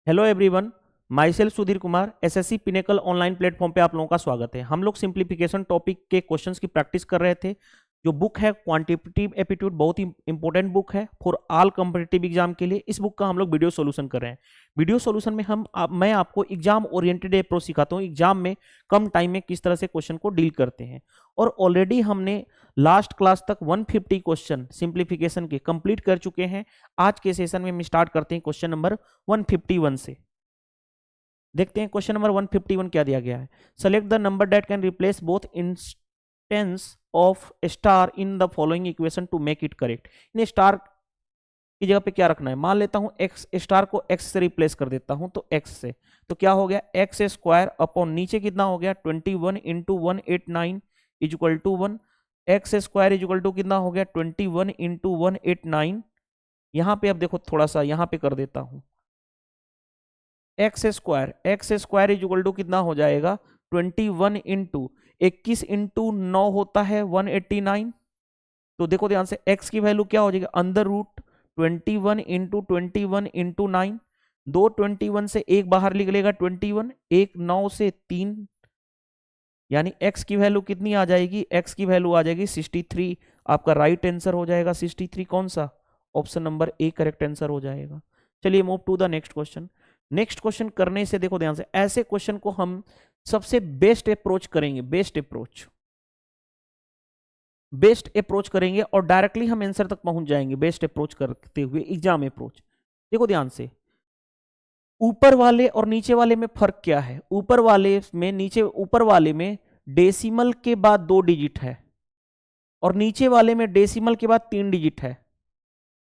Hello everyone, my self Sudhir Kumar. SSC pinnacle online platform पे आप लोगों का स्वागत है। हम लोग सिंप्लीफिकेशन टॉपिक के क्वेश्चंस की प्रैक्टिस कर रहे थे। जो बुक है क्वांटिटेटिव एप्टीट्यूड, बहुत ही इंपॉर्टेंट बुक है फॉर ऑल कॉम्पिटिटिव एग्जाम के लिए। इस बुक का हम लोग वीडियो सॉल्यूशन कर रहे हैं। वीडियो सॉल्यूशन में मैं आपको एग्जाम ओरिएंटेड अप्रोच सिखाता हूँ। एग्जाम में कम टाइम में किस तरह से क्वेश्चन को डील करते हैं। और ऑलरेडी हमने लास्ट क्लास तक 150 क्वेश्चन सिंप्लीफिकेशन के कंप्लीट कर चुके हैं। आज के सेशन में हम स्टार्ट करते हैं क्वेश्चन नंबर 151 से। देखते हैं क्वेश्चन नंबर 151 क्या दिया गया है। Select the number that can replace both instance of star in the following equation two make it correct. In star की जगह पे क्या रखना है, मान लेता हूं एक्स, स्टार को एक्स से रिप्लेस कर देता हूं तो एक्स से, तो क्या हो गया एक्स स्क्वायर अपॉन नीचे कितना हो गया 21 into 189 equal to 1। X square equal to कितना हो गया 21 इंटू 189। यहां पे अब देखो थोड़ा सा यहां पे कर देता हूं X square is equal to कितना हो जाएगा 21 इंटू 21 इंटू 9 होता है 189। तो देखो ध्यान से x की वैल्यू क्या हो जाएगी अंडर रूट 21 इंटू 21 इंटू 9। दो 21 से एक बाहर निकलेगा 21, एक 9 से 3, यानी x की वैल्यू कितनी आ जाएगी, x की वैल्यू आ जाएगी 63। आपका राइट आंसर हो जाएगा 63। कौन सा, option number A correct answer हो जाएगा। चलिए move to the next question. Next question करने से देखो ध्यान से, ऐसे क्वेश्चन को हम सबसे बेस्ट अप्रोच करेंगे, बेस्ट अप्रोच करेंगे और डायरेक्टली हम आंसर तक पहुंच जाएंगे बेस्ट अप्रोच करते हुए एग्जाम अप्रोच। देखो ध्यान से, ऊपर वाले और नीचे वाले में फर्क क्या है। ऊपर वाले में डेसिमल के बाद 2 डिजिट है और नीचे वाले में डेसिमल के बाद 3 डिजिट है।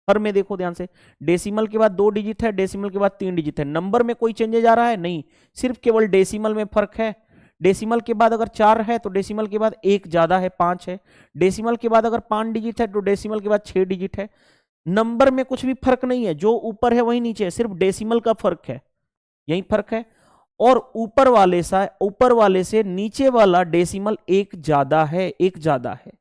हर में देखो ध्यान से, डेसिमल के बाद 2 डिजिट है, डेसिमल के बाद 3 डिजिट है। नंबर में कोई चेंजेज आ रहा है नहीं, सिर्फ केवल डेसिमल में फर्क है। डेसिमल के बाद अगर 4 है तो डेसिमल के बाद 1 ज्यादा है 5 है। डेसिमल के बाद अगर 5 डिजिट है तो डेसिमल के बाद 6 डिजिट है। नंबर में कुछ भी फर्क नहीं है, जो ऊपर है वही नीचे है, सिर्फ डेसिमल का फर्क है, यही फर्क है। और ऊपर वाले से नीचे वाला डेसिमल 1 ज्यादा है, 1 ज्यादा है,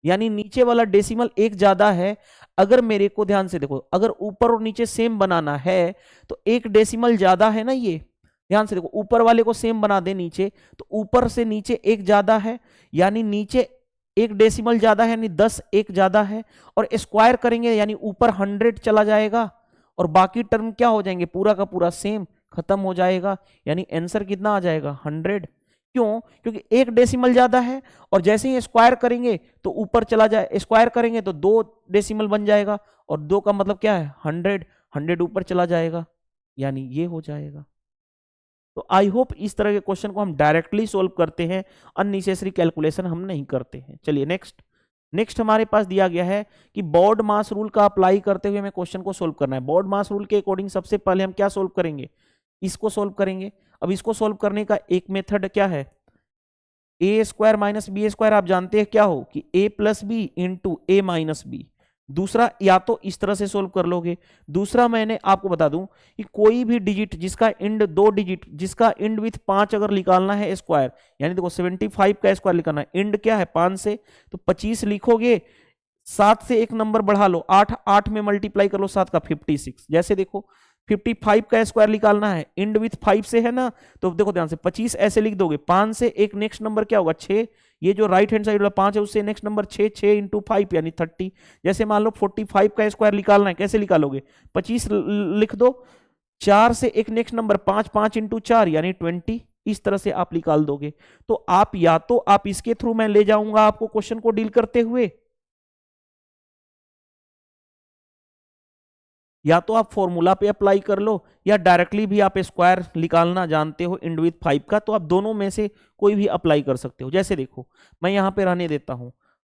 यानी नीचे वाला डेसिमल 1 ज्यादा है। अगर मेरे को ध्यान से देखो, अगर ऊपर और नीचे सेम बनाना है तो 1 डेसिमल ज्यादा है ना, ये ध्यान से देखो, ऊपर वाले को सेम बना दे नीचे, तो ऊपर से नीचे 1 ज्यादा है, यानी नीचे 1 डेसिमल ज्यादा है, यानी 10 1 ज्यादा है। और स्क्वायर करेंगे यानी ऊपर 100 चला जाएगा और बाकी टर्म क्या हो जाएंगे, पूरा का पूरा सेम खत्म हो जाएगा, यानी आंसर कितना आ जाएगा 100। क्यों, क्योंकि 1 डेसिमल ज्यादा है और जैसे ही स्क्वायर करेंगे तो ऊपर चला जाए, स्क्वायर करेंगे तो 2 डेसिमल बन जाएगा और 2 का मतलब क्या है 100, 100 ऊपर चला जाएगा, यानी ये हो जाएगा। तो आई होप इस तरह के क्वेश्चन को हम डायरेक्टली सोल्व करते हैं, अननेसेसरी कैलकुलेशन हम नहीं करते हैं। चलिए नेक्स्ट हमारे पास दिया गया है कि बोर्ड मास रूल का अप्लाई करते हुए हमें क्वेश्चन को सोल्व करना है। बोर्ड मास रूल के अकॉर्डिंग सबसे पहले हम क्या सोल्व करेंगे, इसको सोल्व करेंगे। अब इसको सोल्व करने का एक मेथड क्या है, ए स्क्वायर माइनस बी स्क्वायर। आप जानते हैं क्या हो कि ए प्लस बी इंटू ए माइनस बी। दूसरा या तो इस तरह से सोल्व कर लोगे, दूसरा मैंने आपको बता दूं कि कोई भी डिजिट जिसका इंड 2 डिजिट, जिसका इंड विथ 5 अगर निकालना है स्क्वायर, यानी देखो 75 का स्क्वायर निकालना है, इंड क्या है 5 से, तो 25 लिखोगे, 7 से एक नंबर बढ़ा लो, 8 में मल्टीप्लाई कर लो 7 का 56। जैसे देखो 55 का स्क्वायर निकालना है, इंड विथ 5 से है ना, तो देखो ध्यान से 25 ऐसे लिख दोगे, 5 से एक नेक्स्ट नंबर क्या होगा 6, ये जो राइट हैंड साइड वाला 5 है उससे नेक्स्ट नंबर 6, 6 इंटू 5 यानी 30। जैसे मान लो 45 का स्क्वायर निकालना है, कैसे निकालोगे 25 लिख दो, 4 से एक नेक्स्ट नंबर 5, 5 इंटू 4 यानी 20। इस तरह से आप निकाल दोगे। तो आप या तो आप इसके थ्रू मैं ले जाऊंगा आपको क्वेश्चन को डील करते हुए, या तो आप फॉर्मूला पे अप्लाई कर लो, या डायरेक्टली भी आप स्क्वायर निकालना जानते हो इंड विथ 5 का, तो आप दोनों में से कोई भी अप्लाई कर सकते हो। जैसे देखो मैं यहां पे रहने देता हूं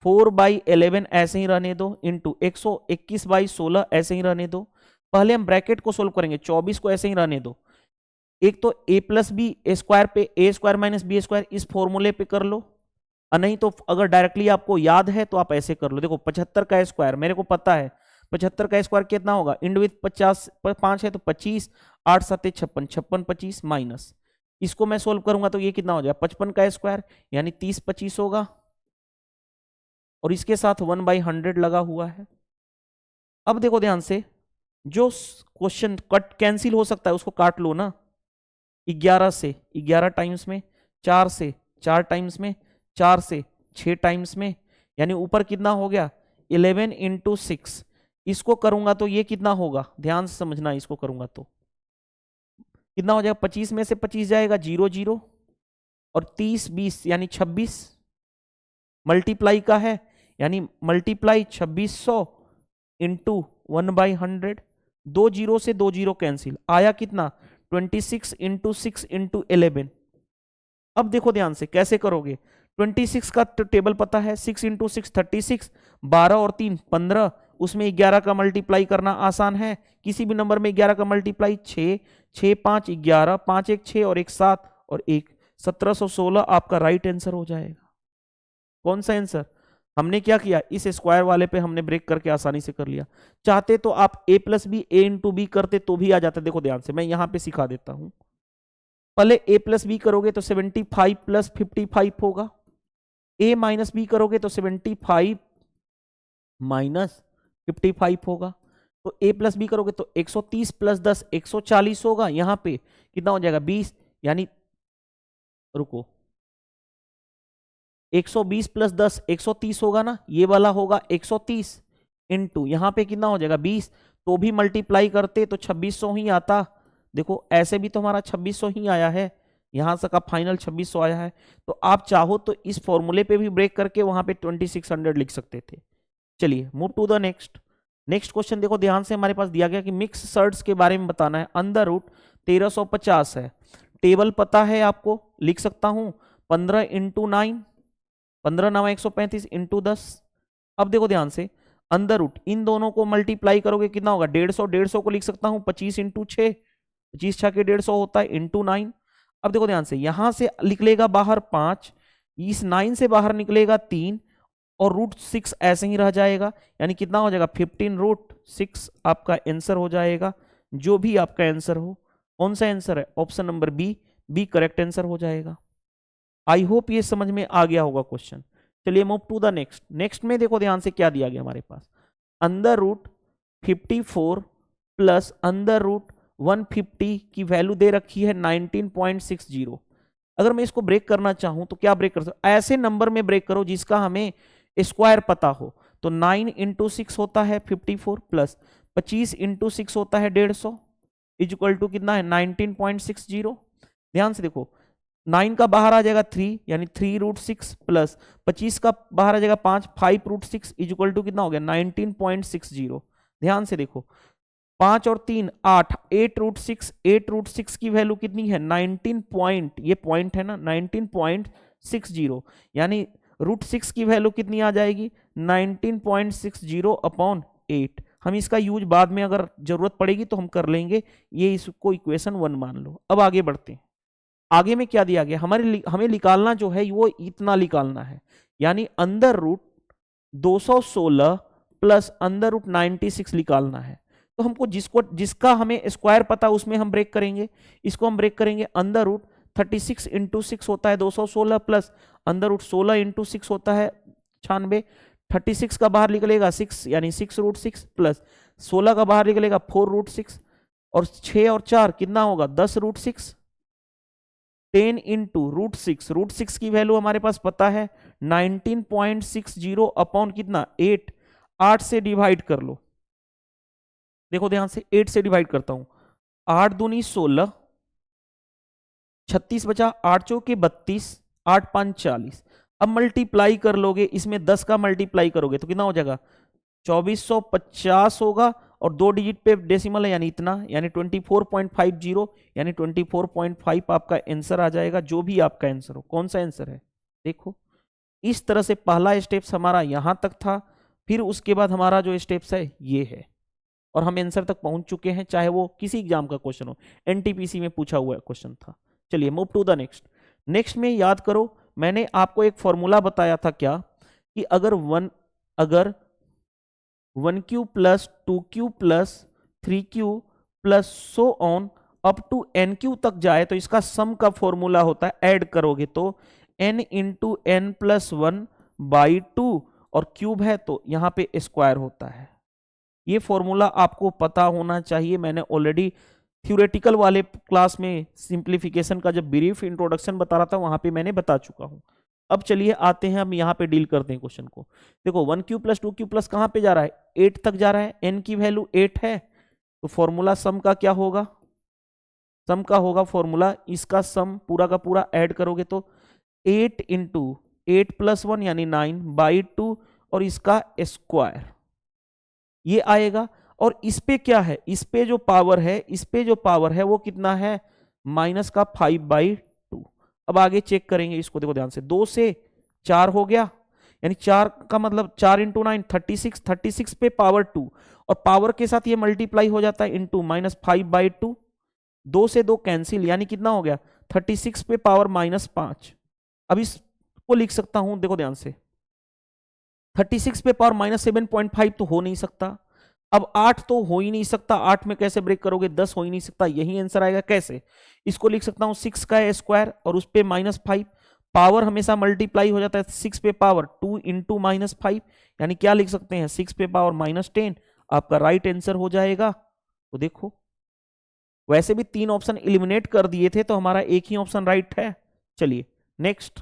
4/11 ऐसे ही रहने दो, इंटू 121/16 ऐसे ही रहने दो। पहले हम ब्रैकेट को सोल्व करेंगे, 24 को ऐसे ही रहने दो। एक तो ए प्लस बी स्क्वायर पे ए स्क्वायर माइनस बी स्क्वायर इस फॉर्मूले पे कर लो, और नहीं तो अगर डायरेक्टली आपको याद है तो आप ऐसे कर लो। देखो 75 का स्क्वायर मेरे को पता है, 75 का स्क्वायर कितना होगा, इंड विथ 50 5 है तो 25, 8 7 56, 56 25 माइनस, इसको मैं सोल्व करूंगा तो ये कितना हो जाएगा 55 का स्क्वायर यानी 30 25 होगा, और इसके साथ 1/100 लगा हुआ है। अब देखो ध्यान से, जो क्वेश्चन कट कैंसिल हो सकता है उसको काट लो ना। 11 से 11 टाइम्स में, 4 से 4 टाइम्स में, 4 से 6 टाइम्स में, यानी ऊपर कितना हो गया 11 इंटू 6। इसको करूंगा तो ये कितना होगा, ध्यान से समझना, इसको करूंगा तो कितना हो जाएगा, 25 में से 25 जाएगा 0 0, और 30 20 यानी 26 मल्टीप्लाई का है, यानी मल्टीप्लाई 2600 इंटू 1/100। 2 जीरो से 2 जीरो कैंसिल, आया कितना 26 इंटू 6 इंटू 11। अब देखो ध्यान से कैसे करोगे, 26 का तो टेबल पता है, 6 इंटू 6 36, 12 और 3 15, उसमें 11 का मल्टीप्लाई करना आसान है, किसी भी नंबर में 11 का मल्टीप्लाई 6, 6 5 11, 5 1 6 और 1 7 और 1 1716 आपका राइट आंसर हो जाएगा। कौन सा आंसर, हमने क्या किया, इस स्क्वायर वाले पे हमने ब्रेक करके आसानी से कर लिया। चाहते तो आप a plus B A into B करते तो भी आ जाता। देखो ध्यान से मैं यहां पे सिखा देता हूं, पहले a प्लस बी करोगे तो 75 प्लस 55 होगा, a माइनस बी करोगे तो 75 माइनस 55 होगा, तो a प्लस बी करोगे तो 130 प्लस 10 140 होगा, यहां पे कितना हो जाएगा 20, यानी रुको 120 प्लस 10 130 होगा ना, ये वाला होगा 130 इंटू यहां पे कितना हो जाएगा 20, तो भी मल्टीप्लाई करते तो 2600 ही आता। देखो ऐसे भी तो हमारा 2600 ही आया है, यहां से का फाइनल 2600 आया है, तो आप चाहो तो इस फॉर्मूले पे भी ब्रेक करके वहां पे 2600 लिख सकते थे। चलिए move to the next. Next question देखो ध्यान से, हमारे पास दिया गया कि मिक्स सर्ट्स के बारे में बताना है, अंडर रूट 1350 है, टेबल पता है आपको, लिख सकता हूं 15 इंटू 9, 15 9 135 इंटू 10। अब देखो ध्यान से, अंदर रूट इन दोनों को मल्टीप्लाई करोगे कितना होगा 150, 150 को लिख सकता हूं 25 इंटू 6, 25 6 के 150 होता है इंटू 9। अब देखो ध्यान से, यहां से निकलेगा बाहर 5, इस 9 से बाहर निकलेगा 3 और रूट 6 ऐसे ही रह जाएगा, यानी कितना हो जाएगा 15 रूट 6 आपका आंसर हो जाएगा। जो भी आपका आंसर हो, कौन सा आंसर है, option number B, B correct answer हो जाएगा। आई होप ये समझ में आ गया होगा क्वेश्चन। चलिए move to the next. Next में देखो ध्यान से क्या दिया गया हमारे पास, under root 54 plus under root 150 की वैल्यू दे रखी है 19.60। अगर मैं इसको ब्रेक करना चाहूं तो क्या ब्रेक कर सकता, ऐसे नंबर में ब्रेक करो जिसका हमें स्क्वायर पता हो, तो 9 इंटू 6 होता है 54 प्लस 25 इंटू 6 होता है 150 इक्वल टू कितना है 19.60। ध्यान से देखो 9 का बाहर आ जाएगा 3, यानी 3 रूट 6 प्लस 25 का बाहर आ जाएगा 5, 5 रूट 6 इक्वल टू कितना हो गया 19.60। ध्यान से देखो 5 और 3 8, 8 रूट 6, 8 रूट 6 की वैल्यू कितनी है 19 पॉइंट, ये पॉइंट है ना 19.60, यानी रूट 6 की वैल्यू कितनी आ जाएगी 19.60 अपॉन 8। हम इसका यूज बाद में अगर जरूरत पड़ेगी तो हम कर लेंगे, ये इसको इक्वेशन 1 मान लो। अब आगे बढ़ते हैं, आगे में क्या दिया गया, हमें निकालना जो है वो इतना निकालना है, यानी under root 216 plus under root 96 निकालना है। तो हमको जिसका हमें स्क्वायर पता उसमें हम ब्रेक करेंगे, इसको हम ब्रेक करेंगे, अंडर रूट 36 इंटू 6 होता है 216 प्लस अंडर रूट 16 इंटू 6 होता है 96, 36 का बाहर निकलेगा 6 यानी 6 रूट 6 प्लस 16 का बाहर निकलेगा 4 रूट 6 और 6 और 4 कितना होगा 10 रूट 6, 10 इंटू रूट 6, रूट 6 की वैल्यू हमारे पास पता है 19.60 अपॉन कितना 8, 8 से डिवाइड कर लो। देखो ध्यान से 8 से डिवाइड करता हूं, 8 दूनी 16, 36 बचा, 8 चौके 32, 8 5 40। अब मल्टीप्लाई कर लोगे, इसमें 10 का मल्टीप्लाई करोगे तो कितना हो जाएगा 2450 होगा, और 2 डिजिट पे डेसिमल है यानी इतना, यानी 24.50, यानी 24.5 आपका आंसर आ जाएगा। जो भी आपका आंसर हो, कौन सा आंसर है देखो, इस तरह से पहला स्टेप्स हमारा यहां तक था, फिर उसके बाद हमारा जो स्टेप्स है ये है, और हम आंसर तक पहुंच चुके हैं, चाहे वो किसी एग्जाम का क्वेश्चन हो, एनटीपीसी में पूछा हुआ क्वेश्चन था। चलिए move to the next. Next में याद करो, मैंने आपको एक फॉर्मूला बताया था क्या, कि अगर 1 q plus 2 q plus 3 q plus so on up to n q तक जाए तो इसका सम का फॉर्मूला होता है, ऐड करोगे तो n into n plus 1 by 2, और क्यूब है तो यहां पे स्क्वायर होता है। ये फॉर्मूला आपको पता होना चाहिए। मैंने ऑलरेडी थ्योरेटिकल वाले क्लास में सिंप्लीफिकेशन का जब ब्रीफ इंट्रोडक्शन बता रहा था वहां पे मैंने बता चुका हूं। अब चलिए आते हैं, हम यहाँ पे डील करते हैं क्वेश्चन को। देखो 1 क्यू प्लस 2 क्यू प्लस कहाँ पे जा रहा है, 8 तक जा रहा है, n की वैल्यू 8 है, तो फॉर्मूला सम का क्या होगा, सम का होगा फॉर्मूला, इसका सम पूरा का पूरा ऐड करोगे तो 8 इंटू 8 प्लस 1 यानी 9/2 और इसका स्क्वायर ये आएगा। और इस पे क्या है, इस पे जो पावर है, इस पे जो पावर है वो कितना है, माइनस का 5/2। अब आगे चेक करेंगे इसको, देखो ध्यान से, 2 से 4 हो गया, यानी 4 का मतलब 4 इंटू 9 36, 36 पे पावर 2 और पावर के साथ ये मल्टीप्लाई हो जाता है इंटू -5/2। 2 से 2 कैंसिल, यानी कितना हो गया 36 पे पावर -5। अब इसको लिख सकता हूं, देखो ध्यान से, 36 पे पावर -7.5 तो हो नहीं सकता। अब 8 तो हो ही नहीं सकता, 8 में कैसे ब्रेक करोगे, 10 हो ही नहीं सकता, यही आंसर आएगा। कैसे, इसको लिख सकता हूं 6 का स्क्वायर और उस पे -5, पावर हमेशा मल्टीप्लाई हो जाता है, 6 पे पावर 2 इंटू -5, यानी क्या लिख सकते हैं 6 पे पावर -10, आपका राइट आंसर हो जाएगा। तो देखो वैसे भी 3 ऑप्शन एलिमिनेट कर दिए थे तो हमारा एक ही ऑप्शन राइट है। चलिए नेक्स्ट,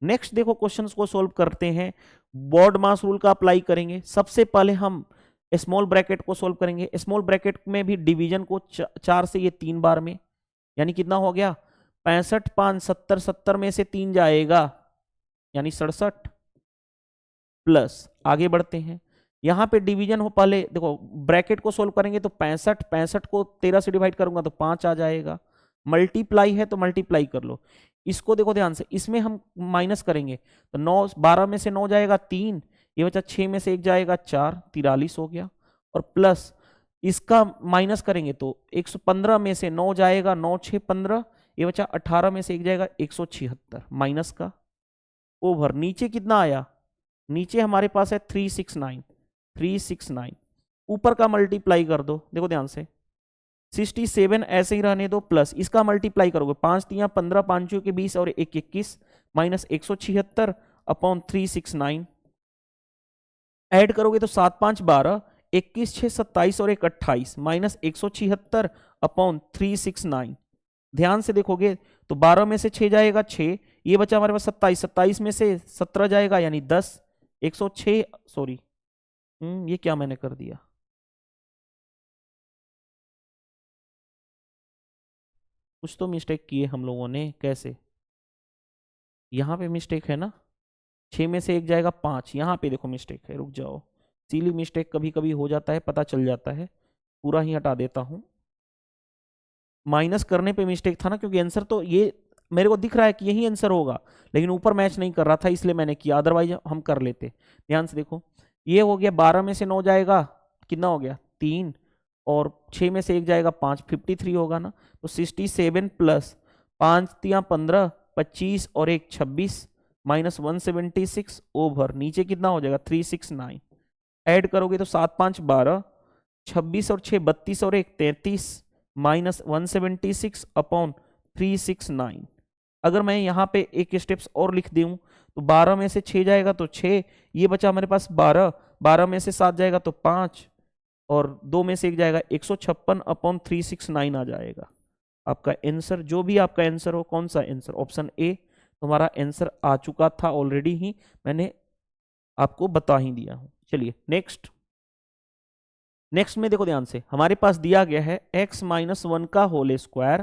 नेक्स्ट देखो क्वेश्चंस को सॉल्व करते हैं, बोर्ड मास रूल का अप्लाई करेंगे। सबसे पहले हम स्मॉल ब्रैकेट को सॉल्व करेंगे। स्मॉल ब्रैकेट में भी डिवीजन को 4 से ये 3 बार में, यानी कितना हो गया 65 5 70, 70 में से 3 जाएगा यानी 67, प्लस आगे बढ़ते हैं, यहां पे डिवीजन हो, पहले देखो ब्रैकेट को सोल्व करेंगे तो 65, 65 को 13 से डिवाइड करूंगा तो 5 आ जाएगा, मल्टीप्लाई है तो मल्टीप्लाई कर लो। इसको देखो ध्यान से, इसमें हम माइनस करेंगे तो 9, 12 में से 9 जाएगा 3, ये बचा 6 में से 1 जाएगा 4, 43 हो गया, और प्लस इसका माइनस करेंगे तो 115 में से 9 जाएगा, 9 6 15, ये बचा 18 में से 1 जाएगा 176, माइनस का ओवर, नीचे कितना आया, नीचे हमारे पास है 369, 369, ऊपर का मल्टीप्लाई कर दो, देखो ध्यान से 67 ऐसे ही रहने दो, प्लस इसका मल्टीप्लाई करोगे 5 3 15, 5 के 20 और 1 21, माइनस 176 अपॉन 369, ऐड करोगे तो 7 5 12, 21 6 27 और 1 28, माइनस 176 अपॉन 369। ध्यान से देखोगे तो 12 में से 6 जाएगा 6, ये बचा हमारे पास 27, 27 में से 17 जाएगा यानी 10, 106, सॉरी ये क्या मैंने कर दिया, कुछ तो मिस्टेक किए हम लोगों ने, कैसे, यहाँ पे मिस्टेक है ना, 6 में से 1 जाएगा 5, यहाँ पे देखो मिस्टेक है, रुक जाओ, सीली मिस्टेक कभी कभी हो जाता है, पता चल जाता है, पूरा ही हटा देता हूं, माइनस करने पे मिस्टेक था ना, क्योंकि आंसर तो ये मेरे को दिख रहा है कि यही आंसर होगा, लेकिन ऊपर मैच नहीं कर रहा था इसलिए मैंने किया, अदरवाइज हम कर लेते। ध्यान से देखो, ये हो गया 12 में से 9 जाएगा, कितना हो गया 3, और 6 में से 1 जाएगा 5, 53 होगा ना, तो 67 प्लस 5 3 15, 25 और 1 26, माइनस 176 ओवर, नीचे कितना हो जाएगा 369, ऐड करोगे तो 7 5 12, 26 और 6 32 और 1 33, माइनस 176 अपॉन 369। अगर मैं यहाँ पे एक स्टेप्स और लिख दूं तो 12 में से 6 जाएगा तो 6, ये बचा हमारे पास 12, 12 में से 7 जाएगा तो 5, और 2 में से 1 जाएगा 156 अपॉन 369 आ जाएगा। आपका आंसर, जो भी आपका आंसर हो, कौन सा आंसर, ऑप्शन ए तुम्हारा आंसर आ चुका था ऑलरेडी ही, मैंने आपको बता ही दिया हूं। चलिए नेक्स्ट, नेक्स्ट में देखो ध्यान से, हमारे पास दिया गया है x माइनस 1 का whole square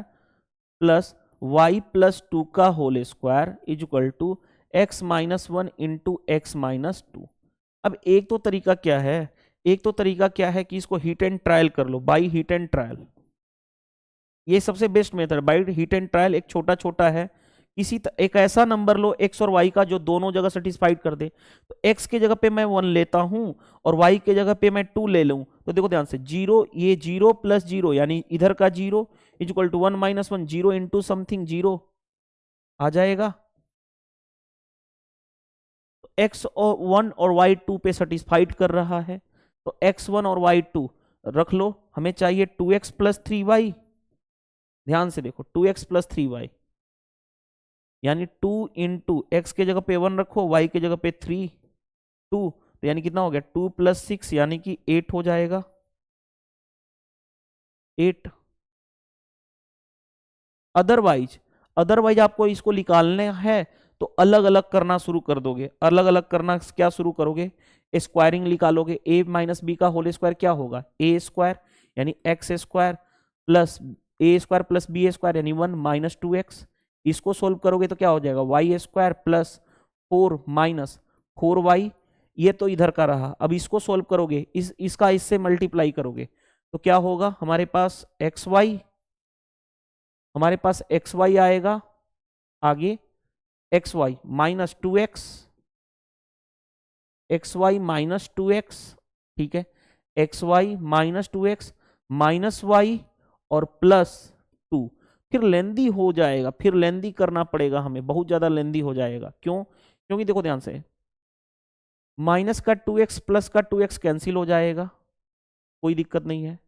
plus y plus 2 का whole square is equal to x minus 1 into x minus 2। अब एक तो तरीका क्या है, एक तो तरीका क्या है कि इसको हीट एंड ट्रायल कर लो, बाई हीट एंड ट्रायल, ये सबसे best method, by heat and trial. एक छोटा छोटा है, एक ऐसा नंबर लो x और y का जो दोनों जगह सेटिस्फाइड कर दे, तो x के जगह पे मैं 1 लेता हूं और y के जगह पे मैं 2 ले लूं, तो देखो ध्यान से 0, ये 0 प्लस 0 यानी इधर का 0 is equal to 1 minus 1, 0 into something 0 आ जाएगा, तो x और 1 और y 2 पे सेटिस्फाइड कर रहा है, तो x1 और y2 रख लो, हमें चाहिए 2x प्लस 3y, ध्यान से देखो 2x प्लस 3y यानी 2 इंटू एक्स के जगह पे 1 रखो, y के जगह पे 3, 2, तो यानी कितना हो गया 2 + 6 यानी कि 8 हो जाएगा, 8। अदरवाइज अदरवाइज आपको इसको निकालने है तो अलग अलग करना शुरू कर दोगे। अलग अलग करना क्या शुरू करोगे, स्क्वायरिंग निकालोगे। a माइनस बी का होल स्क्वायर क्या होगा, ए स्क्वायर यानी एक्स स्क्वायर प्लस ए स्क्वायर प्लस बी स्क्वायर यानी 1 माइनस 2x। इसको सोल्व करोगे तो क्या हो जाएगा, Y square plus 4 minus 4y। ये तो इधर का रहा। अब इसको सोल्व करोगे, इसका इससे मल्टीप्लाई करोगे तो क्या होगा, हमारे पास एक्स वाई आएगा। आगे x y minus 2x, x y minus 2x, ठीक है। X y minus 2x minus y और प्लस 2। फिर लेंदी हो जाएगा, फिर लेंदी करना पड़ेगा हमें, बहुत ज्यादा लेंदी हो जाएगा। क्यों, क्योंकि देखो ध्यान से, माइनस का 2x प्लस का 2x कैंसिल हो जाएगा, कोई दिक्कत नहीं है।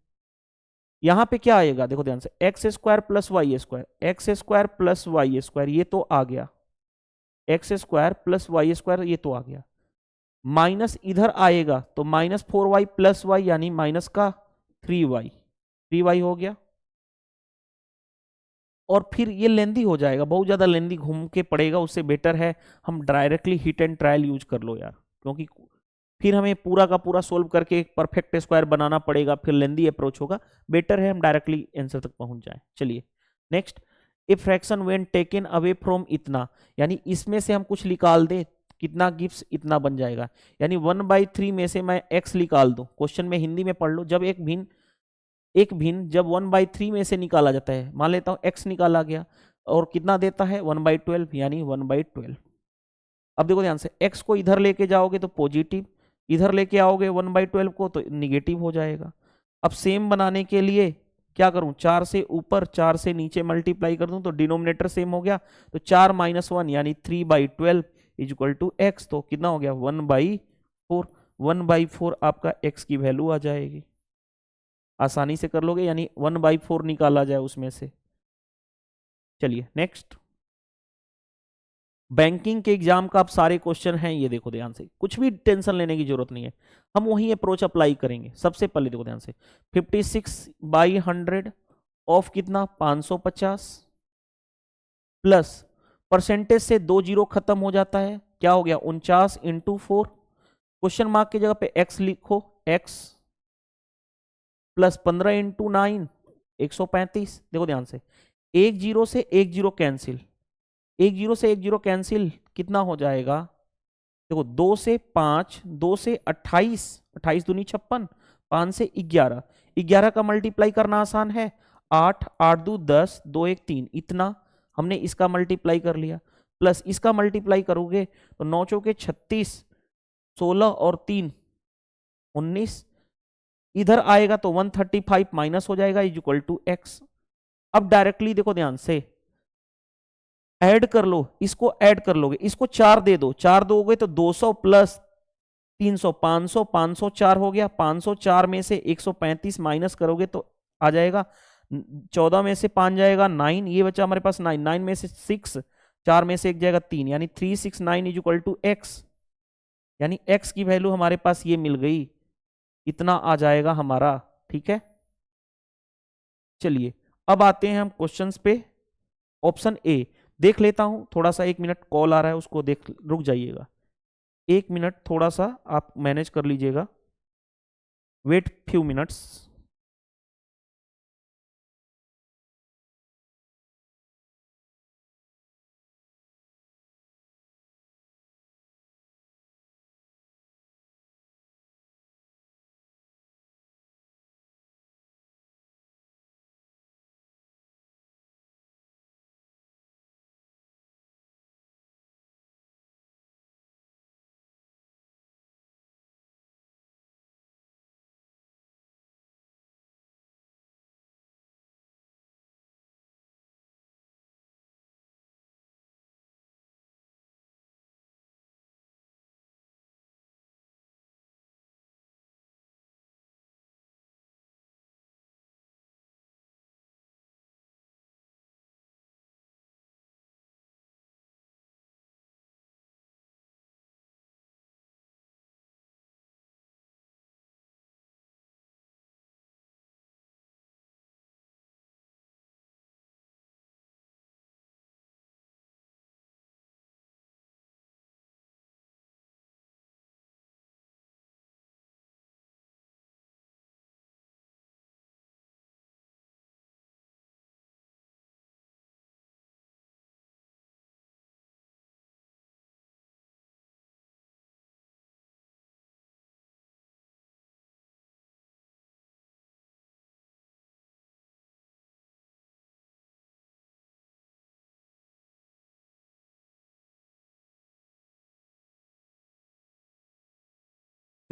यहां पे क्या आएगा, देखो ध्यान से, x square plus y square, x square plus y square ये तो आ गया, x square plus y square ये तो आ गया। माइनस इधर आएगा तो माइनस 4y प्लस वाई यानी माइनस का 3y, 3y हो गया। और फिर ये लेंदी हो जाएगा, बहुत ज्यादा लेंदी घूम के पड़ेगा, उससे बेटर है हम directly hit and trial use कर लो यार। क्योंकि फिर हमें पूरा का पूरा सोल्व करके एक परफेक्ट स्क्वायर बनाना पड़ेगा, फिर लेंदी अप्रोच होगा। बेटर है हम डायरेक्टली आंसर तक पहुंच जाए। चलिए next, a fraction when taken away from इतना, यानी इसमें से हम कुछ निकाल दें, कितना गिव्स इतना बन जाएगा। यानी 1/3 में से मैं x निकाल दूं, क्वेश्चन में हिंदी में पढ़ लो। जब एक भिन्न जब 1/3 में से निकाला जाता है, मान लेता हूं x निकाला गया और कितना देता है 1/12 यानी 1/12। अब देखो ध्यान से, x को इधर लेके जाओगे तो पॉजिटिव, इधर लेके आओगे 1/12 को तो निगेटिव हो जाएगा। अब सेम बनाने के लिए क्या करूं, 4 से ऊपर 4 से नीचे मल्टीप्लाई कर दूं तो डिनोमिनेटर सेम हो गया। तो 4 - 1 यानी 3/12 इज इक्वल टू एक्स। तो कितना हो गया 1/4, 1/4 आपका x की वैल्यू आ जाएगी। आसानी से कर लोगे, यानी 1/4 निकाला जाए उसमें से। चलिए नेक्स्ट, बैंकिंग के एग्जाम का आप सारे क्वेश्चन हैं, ये देखो ध्यान से, कुछ भी टेंशन लेने की जरूरत नहीं है, हम वही अप्रोच अप्लाई करेंगे। सबसे पहले देखो ध्यान से, 56/100 ऑफ कितना 550 प्लस परसेंटेज से 2 जीरो खत्म हो जाता है, क्या हो गया 49 × 4। क्वेश्चन मार्क की जगह पे x लिखो, x प्लस 15 × 9 135। देखो ध्यान से, एक जीरो से एक जीरो कैंसिल, एक जीरो से एक जीरो कैंसिल, कितना हो जाएगा, देखो 2 से 5, 2 से 28, 28 दूनी 56, 5 से 11, 11 का मल्टीप्लाई करना आसान है, 8, 8 दू 10, 2 1 3, इतना हमने इसका मल्टीप्लाई कर लिया। प्लस इसका मल्टीप्लाई करोगे तो 9 चौके 36, 16 और 3 19, इधर आएगा तो 135 माइनस हो जाएगा इज इक्वल टू एक्स। अब डायरेक्टली देखो ध्यान से, ऐड कर लो, इसको ऐड कर लोगे, इसको 4 दे दो, 4 दोगे तो 200 प्लस 300 500, 504 हो गया। 504 में से 135 माइनस करोगे तो आ जाएगा 14 में से 5 जाएगा 9, ये बचा हमारे पास 9, 9 में से 6, 4 में से 1 जाएगा 3, यानी 369 इज इक्वल टू एक्स। यानी एक्स की वैल्यू हमारे पास ये मिल गई, इतना आ जाएगा हमारा। ठीक है, चलिए अब आते हैं हम क्वेश्चंस पे। ऑप्शन ए देख लेता हूं, थोड़ा सा 1 मिनट कॉल आ रहा है, उसको देख, रुक जाइएगा 1 मिनट, थोड़ा सा आप मैनेज कर लीजिएगा, वेट फ्यू मिनट्स।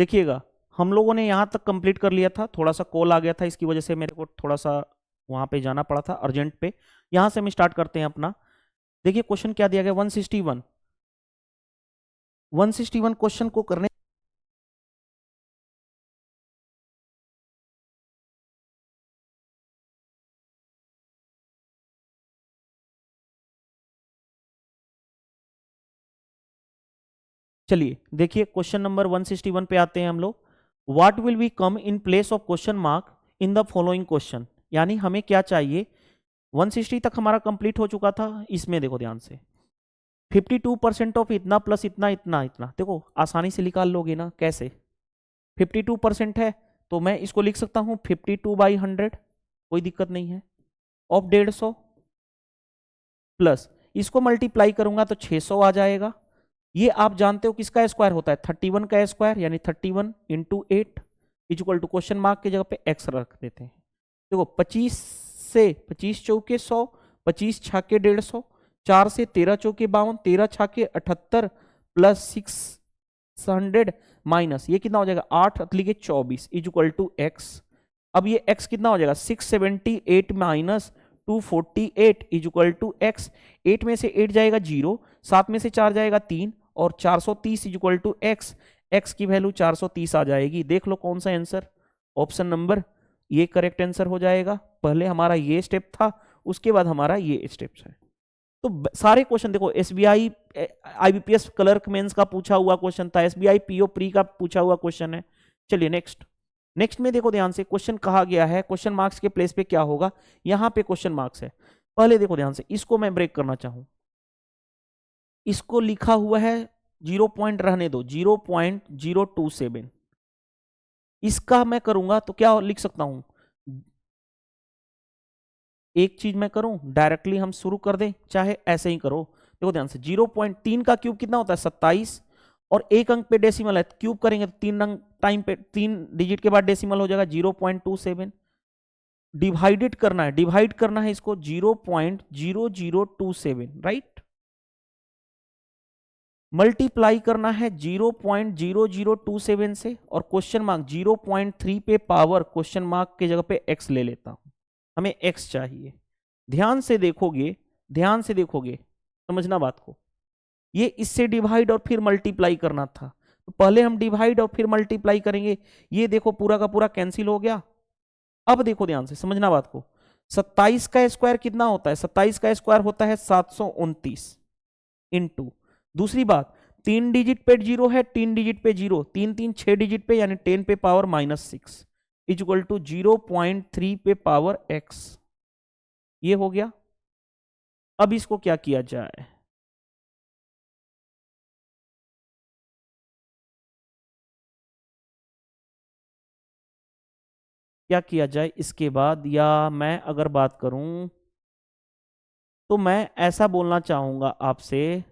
देखिएगा हम लोगों ने यहाँ तक कंप्लीट कर लिया था, थोड़ा सा कॉल आ गया था, इसकी वजह से मेरे को थोड़ा सा वहां पे जाना पड़ा था अर्जेंट पे। यहां से हम स्टार्ट करते हैं अपना। देखिए क्वेश्चन क्या दिया गया, 161। 161 क्वेश्चन को करने, चलिए देखिए क्वेश्चन नंबर 161 पे आते हैं हम लोग। What will be come in place of question mark in the following question, यानी हमें क्या चाहिए। 160 तक हमारा कंप्लीट हो चुका था। इसमें देखो ध्यान से, 52% ऑफ इतना प्लस इतना इतना इतना, देखो आसानी से निकाल लोगे ना, कैसे। 52% है तो मैं इसको लिख सकता हूं 52/100, कोई दिक्कत नहीं है। ऑफ 150 प्लस इसको मल्टीप्लाई करूंगा तो 600 आ जाएगा। ये आप जानते हो किसका स्क्वायर होता है, 31 का स्क्वायर, यानी 31 into 8 equal to question mark की जगह पे x रख देते हैं। देखो 25 से 25 चौके 100, 25 छाके 150, 4 से 13 चौके 52, 13 छाके 78 प्लस 600 माइनस ये कितना हो जाएगा 8 लिखे 24 इक्वल टू x। अब ये x कितना हो जाएगा 678 माइनस 248 इक्वल टू x। 8 में से 8 जाएगा 0, 7 में से 4 जाएगा 3 और 430 इक्वल टू x। x की वैल्यू 430 आ जाएगी। देख लो कौन सा आंसर, ऑप्शन नंबर ये करेक्ट आंसर हो जाएगा। पहले हमारा ये स्टेप था, उसके बाद हमारा ये स्टेप है। तो सारे क्वेश्चन देखो, एसबीआई आईबीपीएस क्लर्क मेंस का पूछा हुआ क्वेश्चन था, एसबीआई पीओ प्री का पूछा हुआ क्वेश्चन है। चलिए नेक्स्ट। नेक्स्ट में देखो ध्यान से, क्वेश्चन कहा गया है क्वेश्चन मार्क्स के प्लेस पे क्या होगा। यहां पे क्वेश्चन मार्क्स है। पहले देखो ध्यान से, इसको मैं ब्रेक करना चाहूं, इसको लिखा हुआ है 0 पॉइंट रहने दो 0.027। इसका मैं करूंगा तो क्या लिख सकता हूं, एक चीज मैं करूं डायरेक्टली हम शुरू कर दें, चाहे ऐसे ही करो। देखो ध्यान से 0.3 का क्यूब कितना होता है 27, और एक अंक पे डेसिमल है, क्यूब करेंगे तो 3 अंक टाइम पे 3 डिजिट के बाद डेसिमल हो जाएगा 0.27। डिवाइडेड करना है, डिवाइड करना है इसको 0.0027, राइट। मल्टीप्लाई करना है 0.0027 से, और क्वेश्चन मार्क 0.3 पे पावर क्वेश्चन मार्क की जगह पे x ले लेता हूं, हमें x चाहिए। ध्यान से देखोगे, ध्यान से देखोगे, समझना बात को, ये इससे डिवाइड और फिर मल्टीप्लाई करना था, तो पहले हम डिवाइड और फिर मल्टीप्लाई करेंगे। ये देखो पूरा का पूरा कैंसिल हो गया। अब देखो ध्यान से, समझना बात को, 27 का स्क्वायर कितना होता है, 27 का स्क्वायर होता है 729 इंटू, दूसरी बात 3 डिजिट पे 0 है, 3 डिजिट पे 0, 3 3 6 डिजिट पे, यानी 10 पे पावर -6 इक्वल टू 0.3 पे पावर x। ये हो गया। अब इसको क्या किया जाए, क्या किया जाए इसके बाद, या मैं अगर बात करूं तो मैं ऐसा बोलना चाहूंगा आपसे,